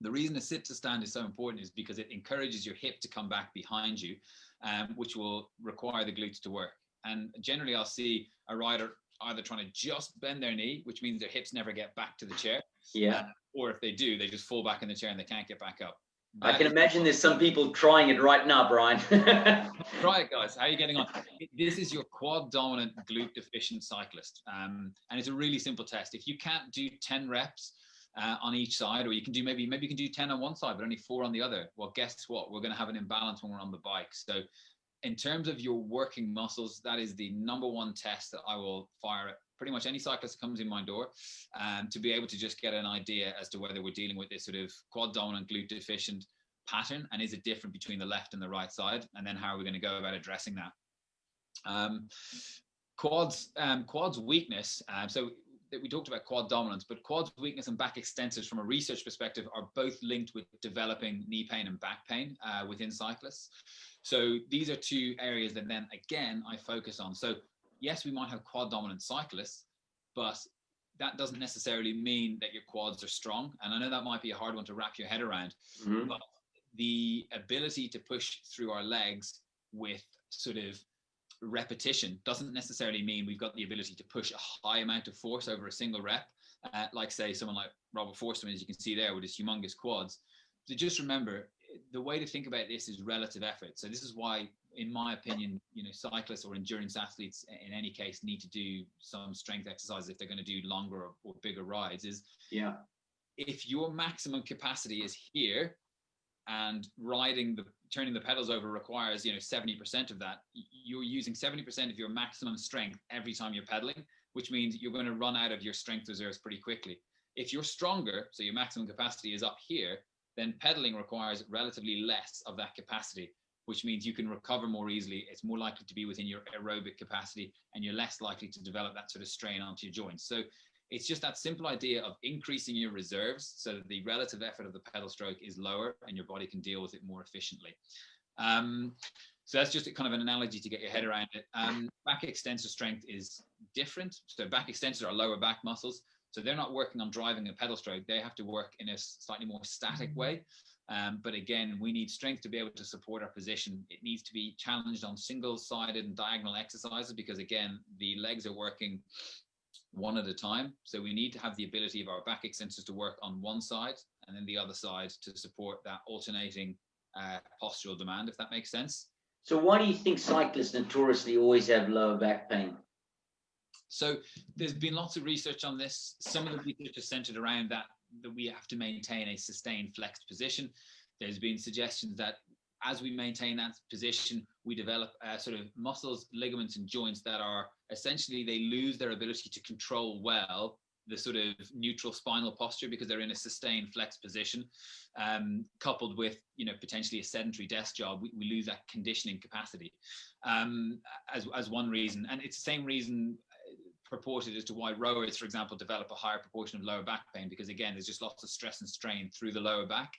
The reason the sit to stand is so important is because it encourages your hip to come back behind you, which will require the glutes to work. And generally I'll see a rider either trying to just bend their knee, which means their hips never get back to the chair. Yeah. Or if they do, they just fall back in the chair and they can't get back up. I can imagine there's some people trying it right now, Bryan. Try it, guys. How are you getting on? This is your quad dominant glute deficient cyclist. And it's a really simple test. If you can't do 10 reps on each side, or you can do maybe you can do 10 on one side, but only 4 on the other. Well, guess what? We're going to have an imbalance when we're on the bike. So in terms of your working muscles, that is the number one test that I will fire at pretty much any cyclist that comes in my door, to be able to just get an idea as to whether we're dealing with this sort of quad dominant glute deficient pattern, and is it different between the left and the right side, and then how are we going to go about addressing that. Quads weakness, so we talked about quad dominance, but quads weakness and back extensors from a research perspective are both linked with developing knee pain and back pain within cyclists. So these are two areas that then again I focus on. So yes, we might have quad dominant cyclists, but that doesn't necessarily mean that your quads are strong. And I know that might be a hard one to wrap your head around, but the ability to push through our legs with sort of repetition doesn't necessarily mean we've got the ability to push a high amount of force over a single rep, like say someone like Robert Forsterman, as you can see there with his humongous quads. So just remember, the way to think about this is relative effort. So this is why, in my opinion, cyclists or endurance athletes in any case need to do some strength exercises if they're going to do longer or bigger rides. Is if your maximum capacity is here, and turning the pedals over requires 70% of that, you're using 70% of your maximum strength every time you're pedaling, which means you're going to run out of your strength reserves pretty quickly. If you're stronger, so your maximum capacity is up here, then pedaling requires relatively less of that capacity, which means you can recover more easily. It's more likely to be within your aerobic capacity, and you're less likely to develop that sort of strain onto your joints. So it's just that simple idea of increasing your reserves so that the relative effort of the pedal stroke is lower and your body can deal with it more efficiently. So that's just kind of an analogy to get your head around it. Back extensor strength is different. So back extensors are lower back muscles. So they're not working on driving a pedal stroke. They have to work in a slightly more static way. But again, we need strength to be able to support our position. It needs to be challenged on single-sided and diagonal exercises because, again, the legs are working one at a time. So we need to have the ability of our back extensors to work on one side and then the other side to support that alternating postural demand, if that makes sense. So why do you think cyclists notoriously always have lower back pain? So there's been lots of research on this. Some of the research is centered around that we have to maintain a sustained flexed position. There's been suggestions that as we maintain that position, we develop sort of muscles, ligaments, and joints that are essentially, they lose their ability to control well the sort of neutral spinal posture because they're in a sustained flexed position, coupled with, potentially a sedentary desk job. We lose that conditioning capacity as one reason. And it's the same reason purported as to why rowers, for example, develop a higher proportion of lower back pain, because again, there's just lots of stress and strain through the lower back.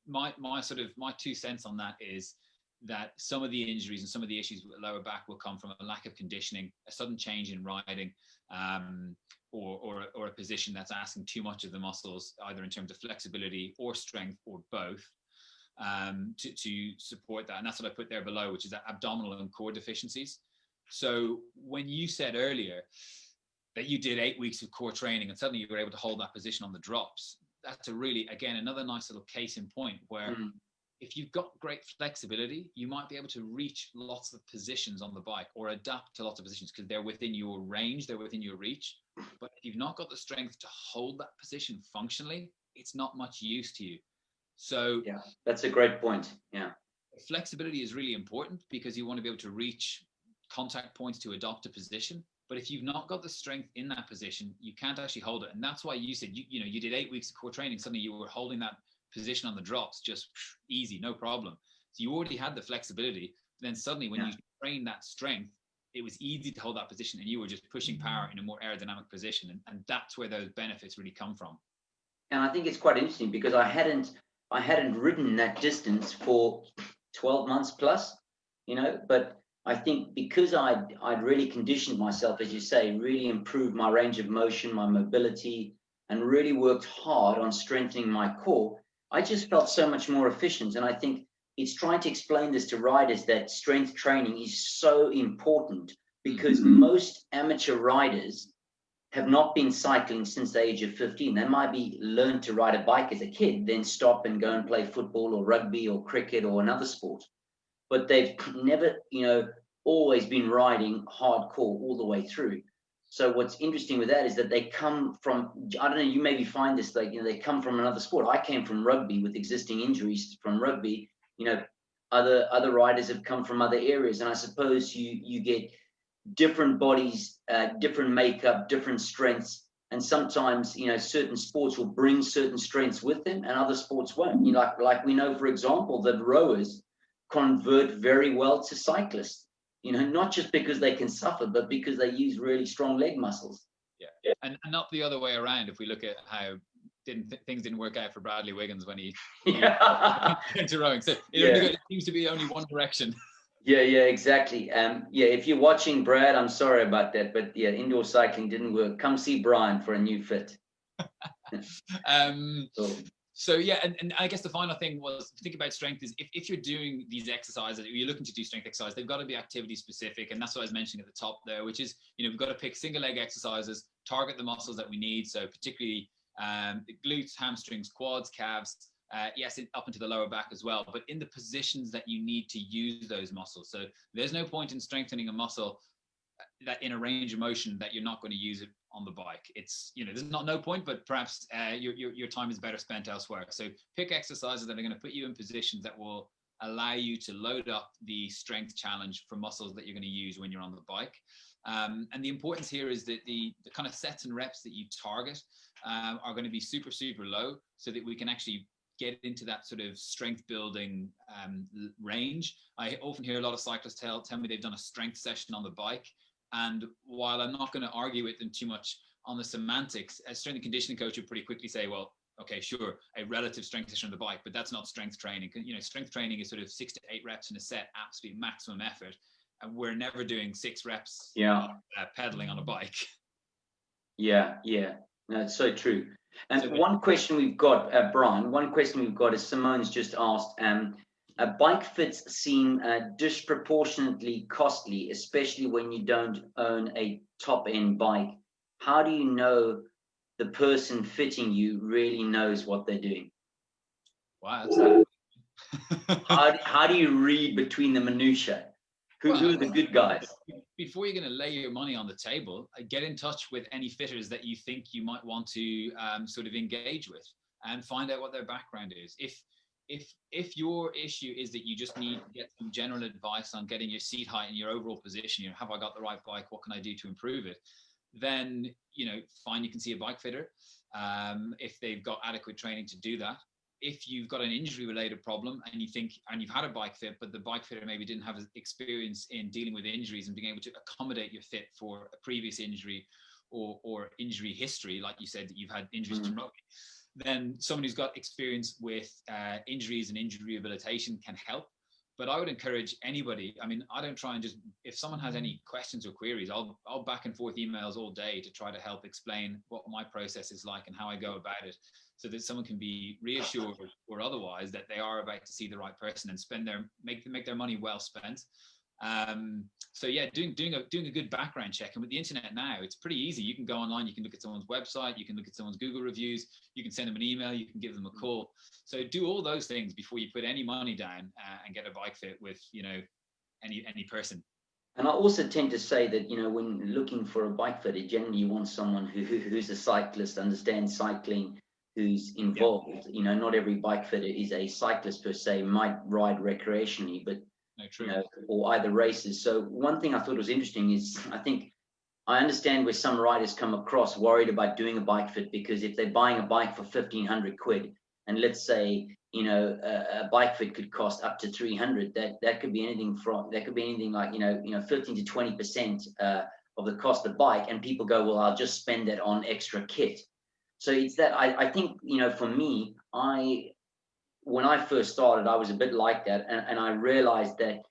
My 2 cents on that is that some of the injuries and some of the issues with the lower back will come from a lack of conditioning, a sudden change in riding, or a position that's asking too much of the muscles, either in terms of flexibility or strength or both, to support that. And that's what I put there below, which is that abdominal and core deficiencies. So when you said earlier that you did 8 weeks of core training and suddenly you were able to hold that position on the drops, that's again, another nice little case in point where if you've got great flexibility, you might be able to reach lots of positions on the bike or adapt to lots of positions because they're within your range, they're within your reach. But if you've not got the strength to hold that position functionally, it's not much use to you. So yeah, that's a great point. Yeah. Flexibility is really important because you want to be able to reach contact points to adopt a position. But if you've not got the strength in that position, you can't actually hold it. And that's why you said, you did 8 weeks of core training. Suddenly you were holding that position on the drops, just easy, no problem. So you already had the flexibility. Then suddenly when you train that strength, it was easy to hold that position and you were just pushing power in a more aerodynamic position. And that's where those benefits really come from. And I think it's quite interesting because I hadn't ridden that distance for 12 months plus, but I think because I'd really conditioned myself, as you say, really improved my range of motion, my mobility, and really worked hard on strengthening my core, I just felt so much more efficient. And I think it's trying to explain this to riders that strength training is so important because most amateur riders have not been cycling since the age of 15. They might be learned to ride a bike as a kid, then stop and go and play football or rugby or cricket or another sport. But they've never, always been riding hardcore all the way through. So what's interesting with that is that they come from, I don't know, you maybe find this, like, they come from another sport. I came from rugby with existing injuries from rugby. Other riders have come from other areas. And I suppose you get different bodies, different makeup, different strengths. And sometimes, certain sports will bring certain strengths with them and other sports won't. Like we know, for example, that rowers convert very well to cyclists, not just because they can suffer, but because they use really strong leg muscles. Yeah. And not the other way around. If we look at how things didn't work out for Bradley Wiggins when he into rowing. So it seems to be only one direction. Yeah, exactly. If you're watching, Brad, I'm sorry about that, but indoor cycling didn't work. Come see Bryan for a new fit. So and I guess the final thing was to think about strength is if you're doing these exercises, you're looking to do strength exercise, they've got to be activity specific. And that's what I was mentioning at the top there, which is, we've got to pick single leg exercises, target the muscles that we need. So particularly the glutes, hamstrings, quads, calves, yes, up into the lower back as well, but in the positions that you need to use those muscles. So there's no point in strengthening a muscle that in a range of motion that you're not going to use it on the bike. It's, there's no point, but perhaps your time is better spent elsewhere. So pick exercises that are going to put you in positions that will allow you to load up the strength challenge for muscles that you're going to use when you're on the bike. And the importance here is that the kind of sets and reps that you target are going to be super, super low so that we can actually get into that sort of strength building range. I often hear a lot of cyclists tell me they've done a strength session on the bike. And while I'm not going to argue with them too much on the semantics, a strength and conditioning coach would pretty quickly say, well, okay, sure, a relative strength session on the bike, but that's not strength training. Strength training is sort of 6 to 8 reps in a set, absolute maximum effort. And we're never doing 6 reps pedaling on a bike. Yeah, no, it's so true. And one question we've got, Bryan, is Simone's just asked, bike fits seem disproportionately costly, especially when you don't own a top-end bike. How do you know the person fitting you really knows what they're doing? Wow. How do you read between the minutiae? Who are the good guys? Before you're going to lay your money on the table, get in touch with any fitters that you think you might want to sort of engage with and find out what their background is. If your issue is that you just need to get some general advice on getting your seat height and your overall position, have I got the right bike? What can I do to improve it? Then, fine, you can see a bike fitter if they've got adequate training to do that. If you've got an injury related problem and you've had a bike fit, but the bike fitter maybe didn't have experience in dealing with injuries and being able to accommodate your fit for a previous injury or injury history, like you said that you've had injuries from rugby, then someone who's got experience with injuries and injury rehabilitation can help. But I would encourage anybody. I mean, I don't try and if someone has any questions or queries, I'll back and forth emails all day to try to help explain what my process is like and how I go about it, so that someone can be reassured or otherwise that they are about to see the right person and make their money well spent. Doing a good background check. And with the internet now, it's pretty easy. You can go online, you can look at someone's website, you can look at someone's Google reviews, you can send them an email, you can give them a call. So do all those things before you put any money down and get a bike fit with any person. And I also tend to say that when looking for a bike fitter, generally you want someone who's a cyclist, understands cycling, who's involved. Not every bike fitter is a cyclist per se, might ride recreationally, but or either races. So one thing I thought was interesting is I understand where some riders come across worried about doing a bike fit, because if they're buying a bike for 1,500 quid, and let's say a bike fit could cost up to 300, that could be anything like 15 to 20% of the cost of the bike, and people go, well, I'll just spend that on extra kit. So it's that I think for me, when I first started, I was a bit like that. And I realized that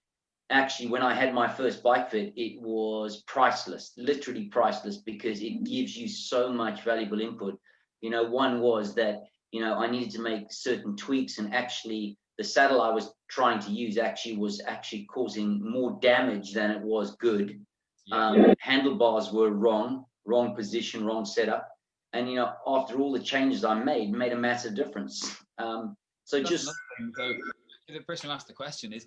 actually when I had my first bike fit, it was priceless, literally priceless, because it gives you so much valuable input. One was that, I needed to make certain tweaks, and actually the saddle I was trying to use was causing more damage than it was good. Handlebars were wrong position, wrong setup. And, you know, after all the changes I made a massive difference. So That's just another thing. So the person who asked the question is,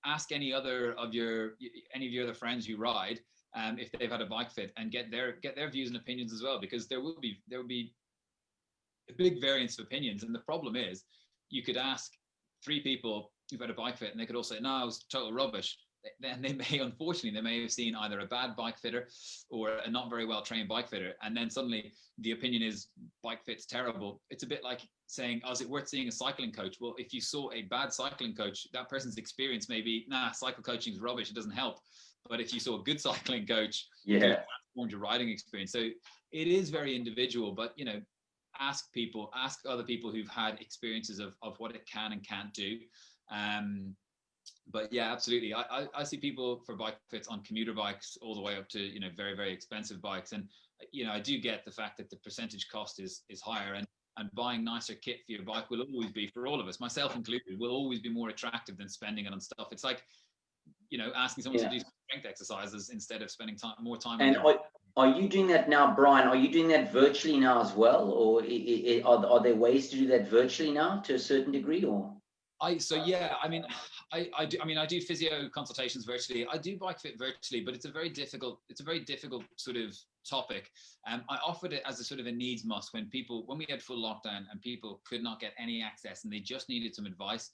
ask any of your other friends who ride, if they've had a bike fit, and get their views and opinions as well, because there will be a big variance of opinions. And the problem is, you could ask 3 people who've had a bike fit, and they could all say, no, it was total rubbish. Then they may have seen either a bad bike fitter or a not very well trained bike fitter, and then suddenly the opinion is bike fit's terrible. It's a bit like saying, oh, is it worth seeing a cycling coach? Well, if you saw a bad cycling coach, that person's experience may be, nah, cycle coaching is rubbish, it doesn't help. But if you saw a good cycling coach, it transformed your riding experience. So it is very individual, but, you know, ask other people who've had experiences of what it can and can't do. But yeah, absolutely. I see people for bike fits on commuter bikes all the way up to, you know, very, very expensive bikes. And, you know, I do get the fact that the percentage cost is higher, and buying nicer kit for your bike will always be, for all of us, myself included, will always be more attractive than spending it on stuff. It's like, you know, asking someone to do strength exercises instead of spending more time. And are you doing that now, Brian? Are you doing that virtually now as well? Or are there ways to do that virtually now to a certain degree, or? I do physio consultations virtually. I do bike fit virtually, but it's a very difficult sort of topic. I offered it as a sort of a needs must when we had full lockdown and people could not get any access and they just needed some advice.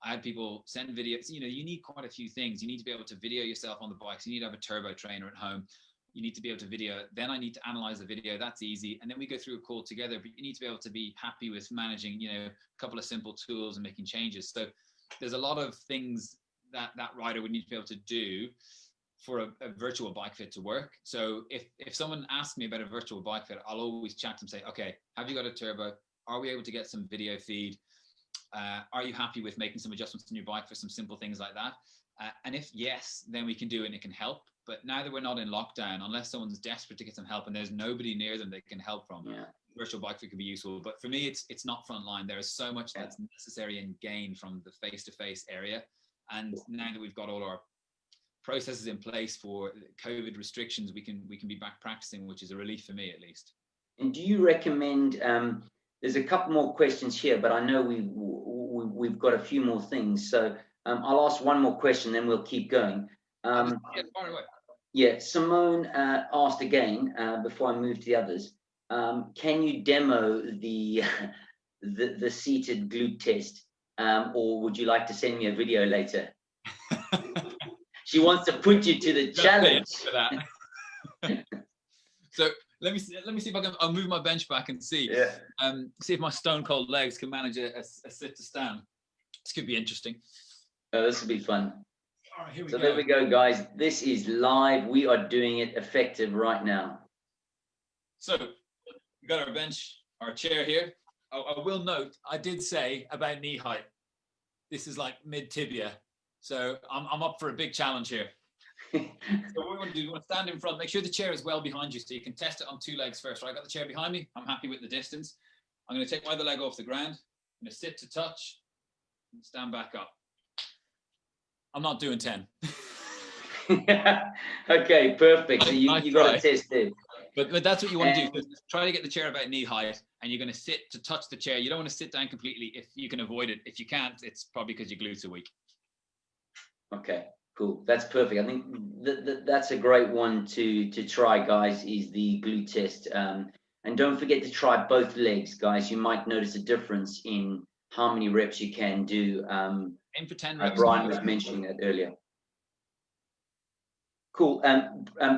I had people send videos. You know, you need quite a few things. You need to be able to video yourself on the bikes. You need to have a turbo trainer at home. You need to be able to video. Then I need to analyze the video. That's easy. And then we go through a call together, but you need to be able to be happy with managing, you know, a couple of simple tools and making changes. So there's a lot of things that rider would need to be able to do for a virtual bike fit to work. So if someone asks me about a virtual bike fit, I'll always chat to them, say, okay, have you got a turbo? Are we able to get some video feed? Are you happy with making some adjustments in your bike for some simple things like that? And if yes, then we can do it and it can help. But now that we're not in lockdown, unless someone's desperate to get some help and there's nobody near them they can help from, virtual bike fit can be useful. But for me, it's not frontline. There is so much that's necessary and gained from the face-to-face area. And now that we've got all our processes in place for COVID restrictions, we can be back practicing, which is a relief for me at least. And do you recommend? There's a couple more questions here, but I know we've got a few more things. So I'll ask one more question, then we'll keep going. Far away. Yeah, Simone asked again before I move to the others. Can you demo the seated glute test, or would you like to send me a video later? She wants to put you to the challenge. For that. So let me see if I can. I'll move my bench back and see. Yeah. See if my stone cold legs can manage a sit to stand. This could be interesting. This will be fun. All right, here we go. There we go, guys. This is live. We are doing it effective right now. So we got our bench, our chair here. I will note, I did say about knee height. This is like mid tibia. So I'm up for a big challenge here. So what we want to do, we want to stand in front, make sure the chair is well behind you so you can test it on 2 legs first. Right, I got the chair behind me. I'm happy with the distance. I'm going to take my other leg off the ground. I'm going to sit to touch and stand back up. I'm not doing 10. Okay, perfect. So you got to test it. But that's what you want to do. Try to get the chair about knee height, and you're going to sit to touch the chair. You don't want to sit down completely if you can avoid it. If you can't, it's probably because your glutes are weak. Okay, cool. That's perfect. I think that's a great one to try, guys, is the glute test. And don't forget to try both legs, guys. You might notice a difference in how many reps you can do. Aim for 10 reps. Brian was mentioning that earlier. Cool.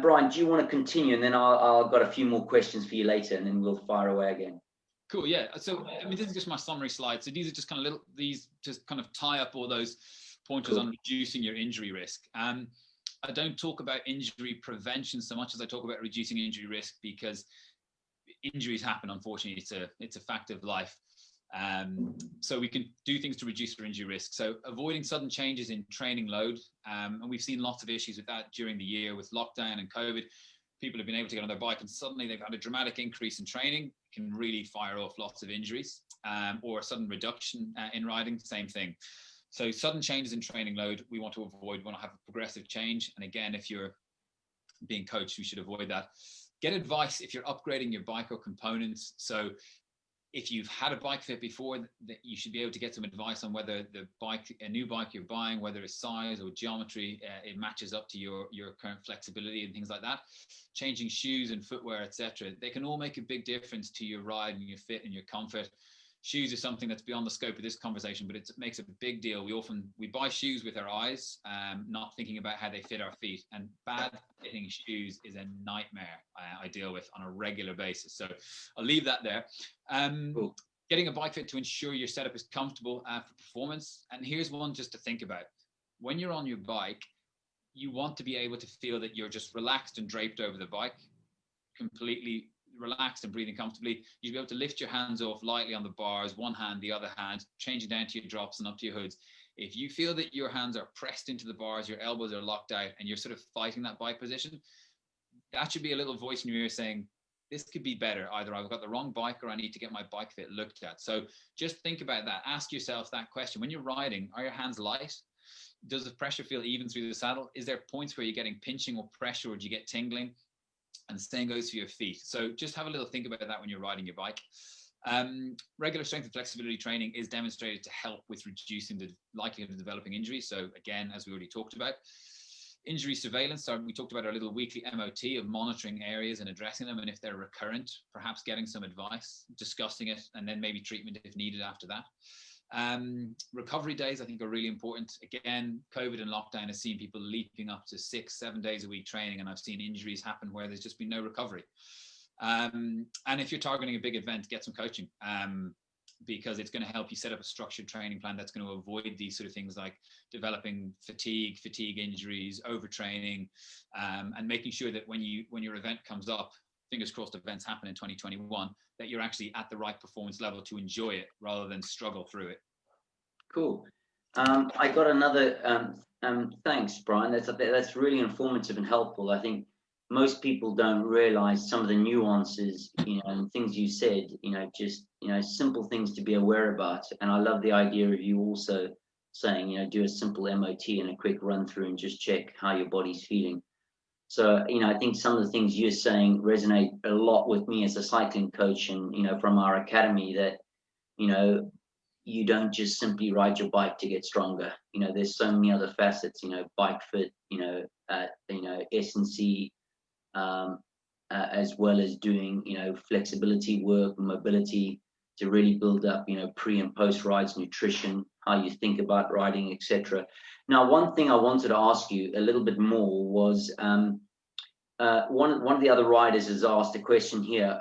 Brian, do you want to continue? And then I'll got a few more questions for you later, and then we'll fire away again. Cool. Yeah. So I mean, this is just my summary slide. So these are just kind of these just kind of tie up all those pointers on reducing your injury risk. I don't talk about injury prevention so much as I talk about reducing injury risk, because injuries happen. Unfortunately, it's a fact of life. So we can do things to reduce our injury risk. So avoiding sudden changes in training load. And we've seen lots of issues with that during the year with lockdown and COVID. People have been able to get on their bike and suddenly they've had a dramatic increase in training. It can really fire off lots of injuries, or a sudden reduction in riding, same thing. So sudden changes in training load, we want to avoid. We want to have a progressive change. And again, if you're being coached, we should avoid that. Get advice if you're upgrading your bike or components. So if you've had a bike fit before, that you should be able to get some advice on whether a new bike you're buying, whether it's size or geometry, it matches up to your current flexibility and things like that. Changing shoes and footwear, etc. They can all make a big difference to your ride and your fit and your comfort. Shoes is something that's beyond the scope of this conversation, but it makes a big deal. We buy shoes with our eyes, not thinking about how they fit our feet. And bad fitting shoes is a nightmare I deal with on a regular basis. So I'll leave that there. Cool. Getting a bike fit to ensure your setup is comfortable for performance. And here's one just to think about. When you're on your bike, you want to be able to feel that you're just relaxed and draped over the bike, completely relaxed and breathing comfortably. You'll be able to lift your hands off lightly on the bars, one hand, the other hand, changing down to your drops and up to your hoods. If you feel that your hands are pressed into the bars, your elbows are locked out, and you're sort of fighting that bike position, that should be a little voice in your ear saying, this could be better. Either I've got the wrong bike or I need to get my bike fit looked at. So just think about that. Ask yourself that question. When you're riding, are your hands light? Does the pressure feel even through the saddle? Is there points where you're getting pinching or pressure, or do you get tingling? And the same goes for your feet. So just have a little think about that when you're riding your bike. Regular strength and flexibility training is demonstrated to help with reducing the likelihood of developing injuries. So again, as we already talked about, injury surveillance, we talked about our little weekly MOT of monitoring areas and addressing them. And if they're recurrent, perhaps getting some advice, discussing it, and then maybe treatment if needed after that. Recovery days, I think, are really important. Again, COVID and lockdown has seen people leaping up to 6-7 days a week training, and I've seen injuries happen where there's just been no recovery. And if you're targeting a big event, get some coaching, because it's going to help you set up a structured training plan that's going to avoid these sort of things like developing fatigue injuries, overtraining, and making sure that when your event comes up, fingers crossed events happen in 2021, that you're actually at the right performance level to enjoy it rather than struggle through it. Cool. I got another, thanks, Bryan. That's really informative and helpful. I think most people don't realize some of the nuances, and things you said, just, simple things to be aware about. And I love the idea of you also saying, do a simple MOT and a quick run through and just check how your body's feeling. So, I think some of the things you're saying resonate a lot with me as a cycling coach, and, from our academy, that, you don't just simply ride your bike to get stronger. There's so many other facets, bike fit, S&C, as well as doing, flexibility work, mobility, to really build up, pre and post rides, nutrition, how you think about riding, etc. Now, one thing I wanted to ask you a little bit more was, one of the other riders has asked a question here.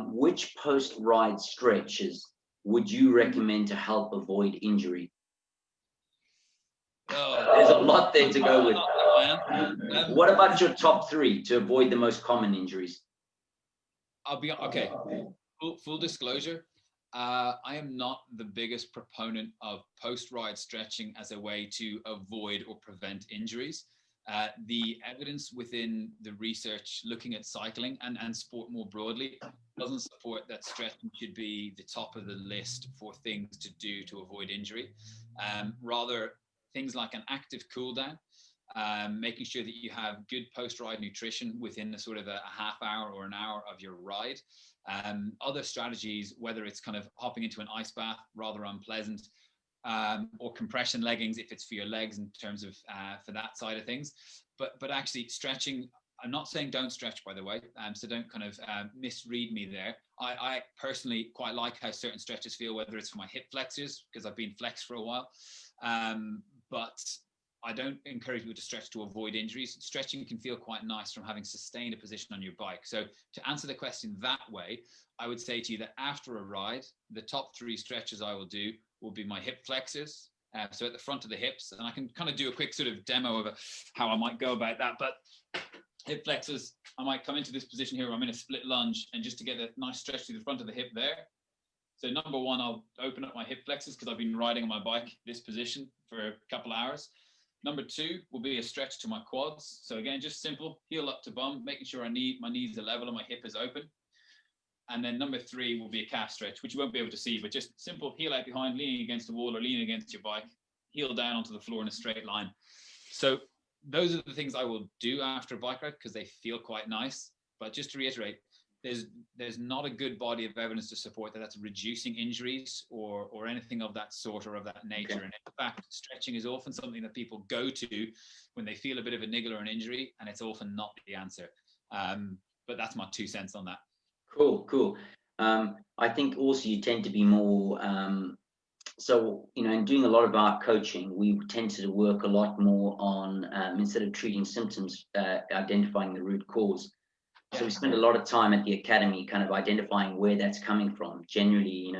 Which post-ride stretches would you recommend to help avoid injury? There's a lot there to go with. What about your top 3 to avoid the most common injuries? I'll be okay. Full disclosure, I am not the biggest proponent of post-ride stretching as a way to avoid or prevent injuries. The evidence within the research looking at cycling and sport more broadly doesn't support that stretching should be the top of the list for things to do to avoid injury. Rather, things like an active cool down, making sure that you have good post-ride nutrition within a sort of a half hour or an hour of your ride. Other strategies, whether it's kind of hopping into an ice bath, rather unpleasant, or compression leggings if it's for your legs in terms of for that side of things. But actually stretching, I'm not saying don't stretch, by the way, so don't kind of misread me there. I personally quite like how certain stretches feel, whether it's for my hip flexors, because I've been flexed for a while, but I don't encourage people to stretch to avoid injuries. Stretching can feel quite nice from having sustained a position on your bike. So to answer the question that way, I would say to you that after a ride, the top 3 stretches I will do will be my hip flexors. So at the front of the hips, and I can kind of do a quick sort of demo of how I might go about that. But hip flexors, I might come into this position here where I'm in a split lunge, and just to get a nice stretch to the front of the hip there. So number 1, I'll open up my hip flexors because I've been riding on my bike this position for a couple of hours. Number 2 will be a stretch to my quads. So again, just simple, heel up to bum, making sure my knees are level and my hip is open. And then number 3 will be a calf stretch, which you won't be able to see, but just simple, heel out behind, leaning against the wall or leaning against your bike, heel down onto the floor in a straight line. So those are the things I will do after a bike ride because they feel quite nice. But just to reiterate, there's not a good body of evidence to support that that's reducing injuries or anything of that sort or of that nature. Okay. And in fact, stretching is often something that people go to when they feel a bit of a niggle or an injury, and it's often not the answer. But that's my 2 cents on that. Cool. I think also you tend to be more, so, in doing a lot of our coaching, we tend to work a lot more on, instead of treating symptoms, identifying the root cause. So we spend a lot of time at the academy kind of identifying where that's coming from. Generally,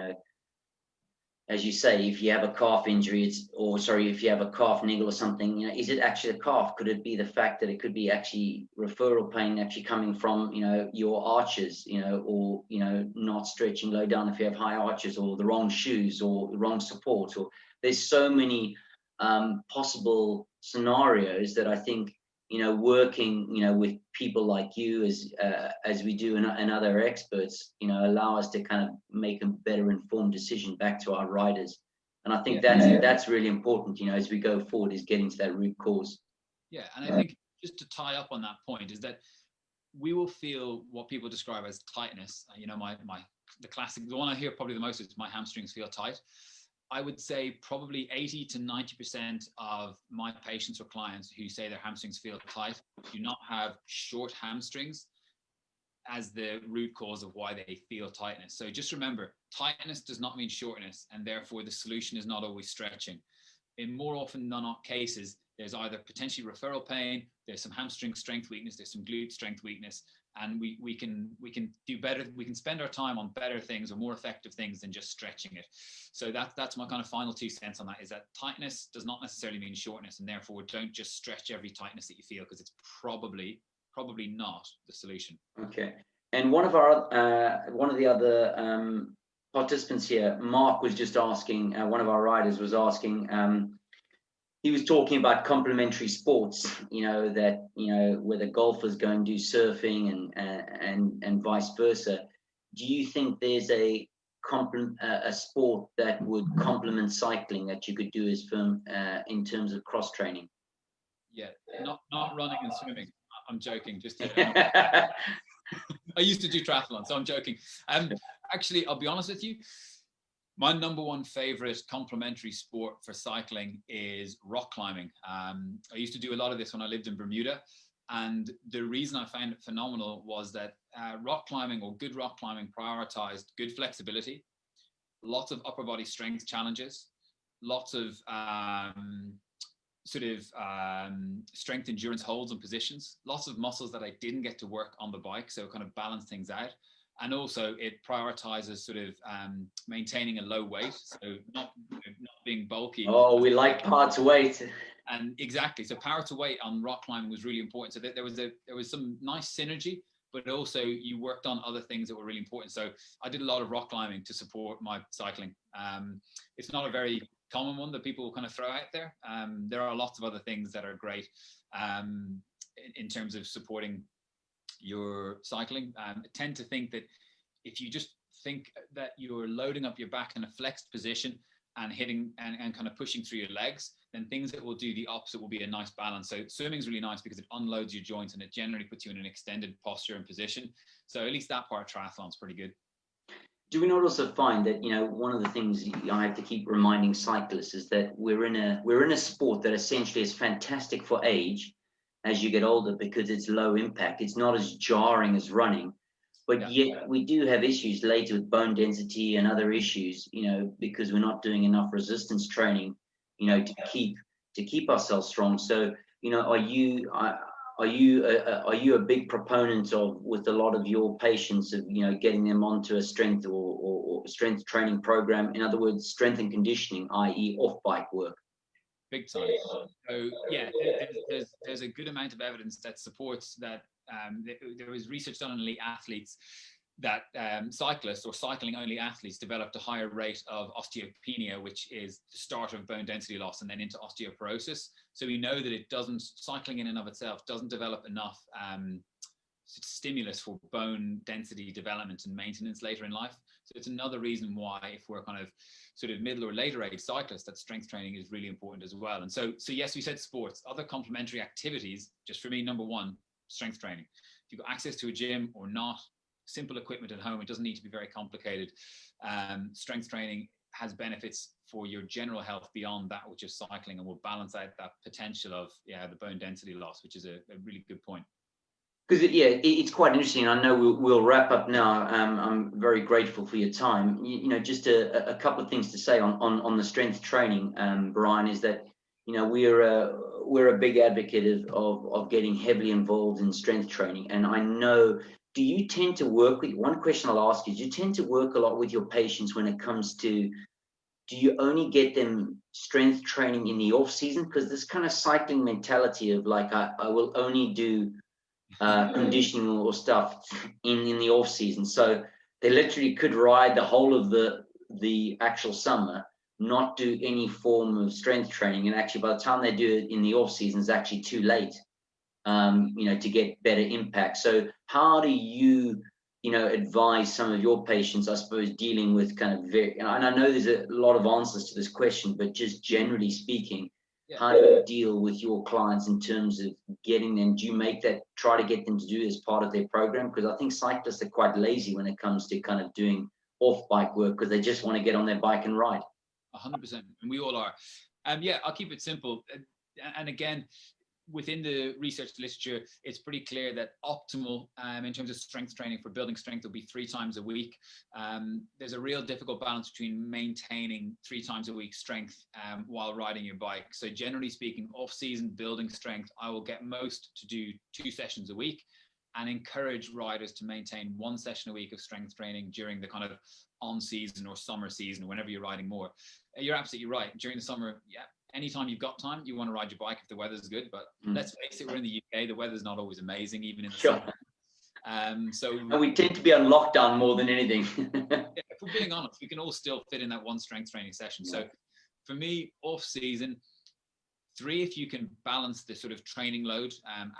as you say, if you have a calf injury, if you have a calf niggle or something, is it actually a calf? Could it be the fact that it could be actually referral pain actually coming from, your arches, or, not stretching low down if you have high arches, or the wrong shoes or the wrong support, or there's so many possible scenarios that I think, working, with people like you as we do and other experts, allow us to kind of make a better informed decision back to our riders. And I think that's really important, as we go forward, is getting to that root cause. Yeah, and I think just to tie up on that point is that we will feel what people describe as tightness. The classic, the one I hear probably the most is my hamstrings feel tight. I would say probably 80 to 90% of my patients or clients who say their hamstrings feel tight do not have short hamstrings as the root cause of why they feel tightness. So just remember, tightness does not mean shortness, and therefore the solution is not always stretching. In more often than not cases, there's either potentially referral pain, there's some hamstring strength weakness, there's some glute strength weakness, and we can do better. We can spend our time on better things or more effective things than just stretching it. So that's my kind of final 2 cents on that, is that tightness does not necessarily mean shortness, and therefore don't just stretch every tightness that you feel, because it's probably not the solution. Okay. And one of the other participants here, Mark, was just asking, one of our riders was asking, he was talking about complementary sports, that, whether golfers go and do surfing and vice versa. Do you think there's a sport that would complement cycling that you could do as in terms of cross training? Yeah, not running and swimming. I'm joking. I used to do triathlon, so I'm joking. Actually, I'll be honest with you. My number one favorite complementary sport for cycling is rock climbing. I used to do a lot of this when I lived in Bermuda. And the reason I found it phenomenal was that rock climbing, or good rock climbing, prioritized good flexibility, lots of upper body strength challenges, lots of strength endurance holds and positions, lots of muscles that I didn't get to work on the bike. So kind of balance things out. And also it prioritizes maintaining a low weight, so not being bulky. Oh, we like power to weight. And exactly, so power to weight on rock climbing was really important. So there was some nice synergy, but also you worked on other things that were really important. So I did a lot of rock climbing to support my cycling. It's not a very common one that people kind of throw out there. There are lots of other things that are great in terms of supporting your cycling. I tend to think that if you just think that you're loading up your back in a flexed position and hitting and kind of pushing through your legs, then things that will do the opposite will be a nice balance. So swimming is really nice because it unloads your joints and it generally puts you in an extended posture and position. So at least that part of triathlon is pretty good. Do we not also find that, one of the things I have to keep reminding cyclists is that we're in a sport that essentially is fantastic for age as you get older, because it's low impact. It's not as jarring as running, but yet we do have issues later with bone density and other issues, because we're not doing enough resistance training, to keep ourselves strong. So, are you a big proponent of, with a lot of your patients, of getting them onto a strength or strength training program? In other words, strength and conditioning, i.e., off bike work. Big time. So yeah, there's a good amount of evidence that supports that. There was research done on elite athletes that cyclists or cycling only athletes developed a higher rate of osteopenia, which is the start of bone density loss and then into osteoporosis. So we know that cycling in and of itself doesn't develop enough stimulus for bone density development and maintenance later in life. So it's another reason why, if we're kind of sort of middle or later age cyclists, that strength training is really important as well. And so yes, we said sports, other complementary activities. Just for me, number one, strength training. If you've got access to a gym or not, simple equipment at home, it doesn't need to be very complicated. Strength training has benefits for your general health beyond that which is cycling, and will balance out that potential of the bone density loss, which is a really good point. Because it's quite interesting. I know we'll wrap up now. I'm very grateful for your time. Just a couple of things to say on the strength training, Bryan, is that we're a big advocate of getting heavily involved in strength training. And I know, do you tend to work with, one question I'll ask is, do you tend to work a lot with your patients when it comes to, do you only get them strength training in the off season? Because this kind of cycling mentality of like, I will only do conditioning or stuff in the off season, so they literally could ride the whole of the actual summer, not do any form of strength training, and actually by the time they do it in the off season, it's actually too late to get better impact. So how do you advise some of your patients, I suppose, dealing with kind of and I know there's a lot of answers to this question, but just generally speaking, how do you deal with your clients in terms of getting them? Do you try to get them to do it as part of their program? Because I think cyclists are quite lazy when it comes to kind of doing off bike work, because they just want to get on their bike and ride. 100%, and we all are. I'll keep it simple. And again, within the research literature, it's pretty clear that optimal in terms of strength training for building strength will be 3 times a week. There's a real difficult balance between maintaining 3 times a week strength while riding your bike. So generally speaking, off-season building strength, I will get most to do 2 sessions a week, and encourage riders to maintain 1 session a week of strength training during the kind of on-season or summer season, whenever you're riding more. You're absolutely right. During the summer, anytime you've got time, you want to ride your bike if the weather's good. But let's face it, we're in the UK. The weather's not always amazing, even in the summer. And we tend to be on lockdown more than anything. If we're being honest, we can all still fit in that 1 strength training session. So for me, off season, 3 if you can balance the sort of training load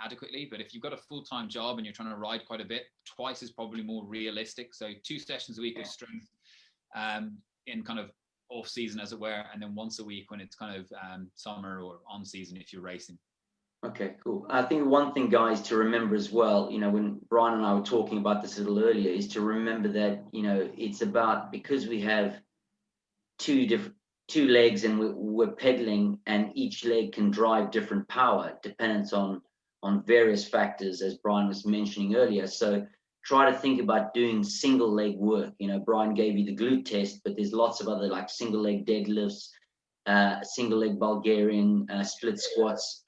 adequately. But if you've got a full-time job and you're trying to ride quite a bit, 2 is probably more realistic. So 2 sessions a week of strength in kind of off season, as it were, and then once a week when it's kind of summer or on season if you're racing. Okay, cool. I think one thing, guys, to remember as well, when Bryan and I were talking about this a little earlier, is to remember that it's about, because we have 2 legs and we're pedaling, and each leg can drive different power dependent on various factors, as Bryan was mentioning earlier. So try to think about doing single leg work. Bryan gave you the glute test, but there's lots of other, like single leg deadlifts, single leg Bulgarian, split squats,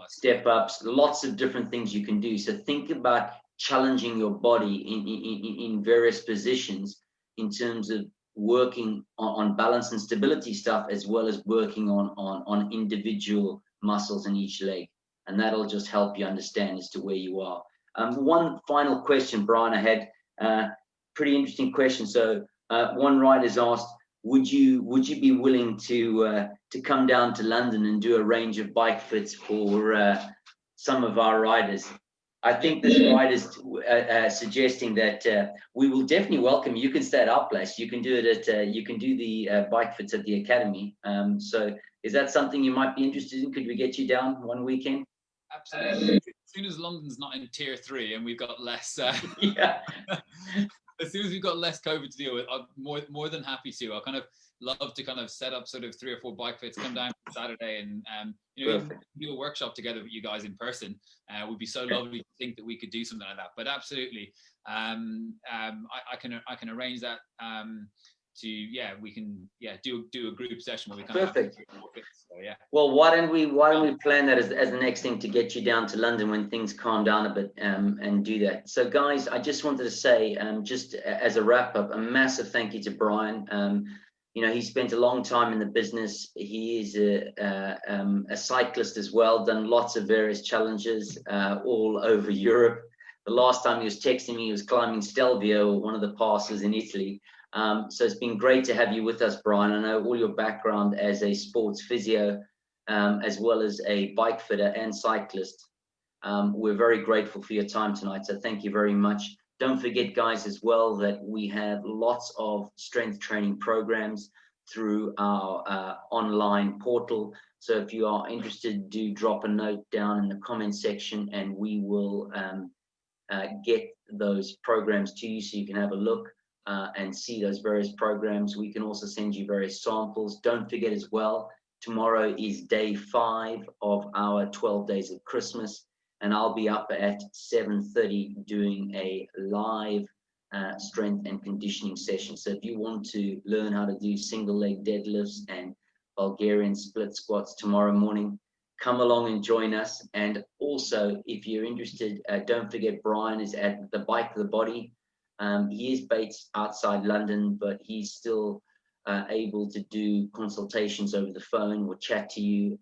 step ups, lots of different things you can do. So think about challenging your body in various positions in terms of working on balance and stability stuff, as well as working on individual muscles in each leg. And that'll just help you understand as to where you are. One final question, Bryan, I had pretty interesting question. So one rider's asked, would you be willing to come down to London and do a range of bike fits for some of our riders? I think this rider's suggesting that we will definitely welcome you. You can stay at our place. You can do it at you can do the bike fits at the academy. So is that something you might be interested in? Could we get you down one weekend? Absolutely. As soon as London's not in tier 3 and we've got less, as soon as we've got less COVID to deal with, I'm more than happy to. I kind of love to kind of set up sort of 3 or 4 bike fits, come down Saturday, and even do a workshop together with you guys in person. It would be so lovely to think that we could do something like that. But absolutely, I can arrange that. We can do a group session where we kind Perfect. of so, Well, why don't we plan that as the next thing to get you down to London when things calm down a bit, and do that. So guys, I just wanted to say, just as a wrap up, a massive thank you to Bryan. He spent a long time in the business. He is a cyclist as well, done lots of various challenges all over Europe. The last time he was texting me, he was climbing Stelvio, one of the passes in Italy. So it's been great to have you with us, Bryan. I know all your background as a sports physio, as well as a bike fitter and cyclist. We're very grateful for your time tonight. So thank you very much. Don't forget, guys, as well, that we have lots of strength training programs through our online portal. So if you are interested, do drop a note down in the comment section, and we will get those programs to you so you can have a look and see those various programs. We can also send you various samples. Don't forget as well, tomorrow is day 5 of our 12 days of Christmas, and I'll be up at 7:30 doing a live strength and conditioning session. So if you want to learn how to do single leg deadlifts and Bulgarian split squats tomorrow morning, come along and join us. And also, if you're interested, don't forget Bryan is at the Bike the Body. He is based outside London, but he's still able to do consultations over the phone or chat to you.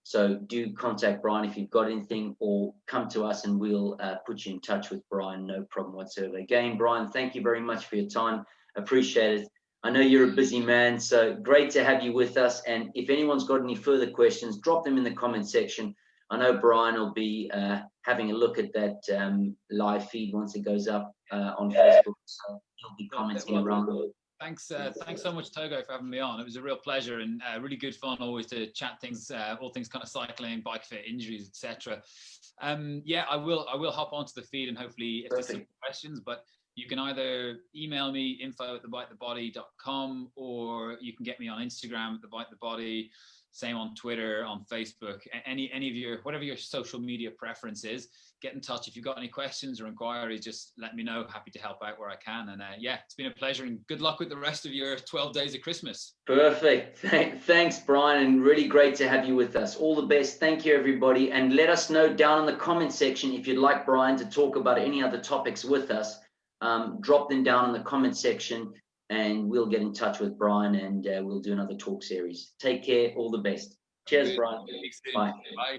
So do contact Bryan if you've got anything, or come to us and we'll put you in touch with Bryan, no problem whatsoever. Again, Bryan, thank you very much for your time. Appreciate it. I know you're a busy man, so great to have you with us. And if anyone's got any further questions, drop them in the comment section. I know Bryan will be having a look at that live feed once it goes up on Facebook. So he'll be commenting around it. Thanks so much, Togo, for having me on. It was a real pleasure and really good fun always to chat things, all things kind of cycling, bike fit, injuries, etc. Yeah, I will hop onto the feed and hopefully if there's some questions, but you can either email me info@thebikethebody.com, or you can get me on Instagram at thebikethebody. Same on Twitter, on Facebook, any of your, whatever your social media preference is, get in touch. If you've got any questions or inquiries, just let me know. Happy to help out where I can. And yeah, it's been a pleasure, and good luck with the rest of your 12 days of Christmas. Perfect. Thanks, Bryan, and really great to have you with us. All the best. Thank you, everybody. And let us know down in the comment section if you'd like Bryan to talk about any other topics with us. Drop them down in the comment section, and we'll get in touch with Bryan, and we'll do another talk series. Take care. All the best. Cheers, Bryan. Bye.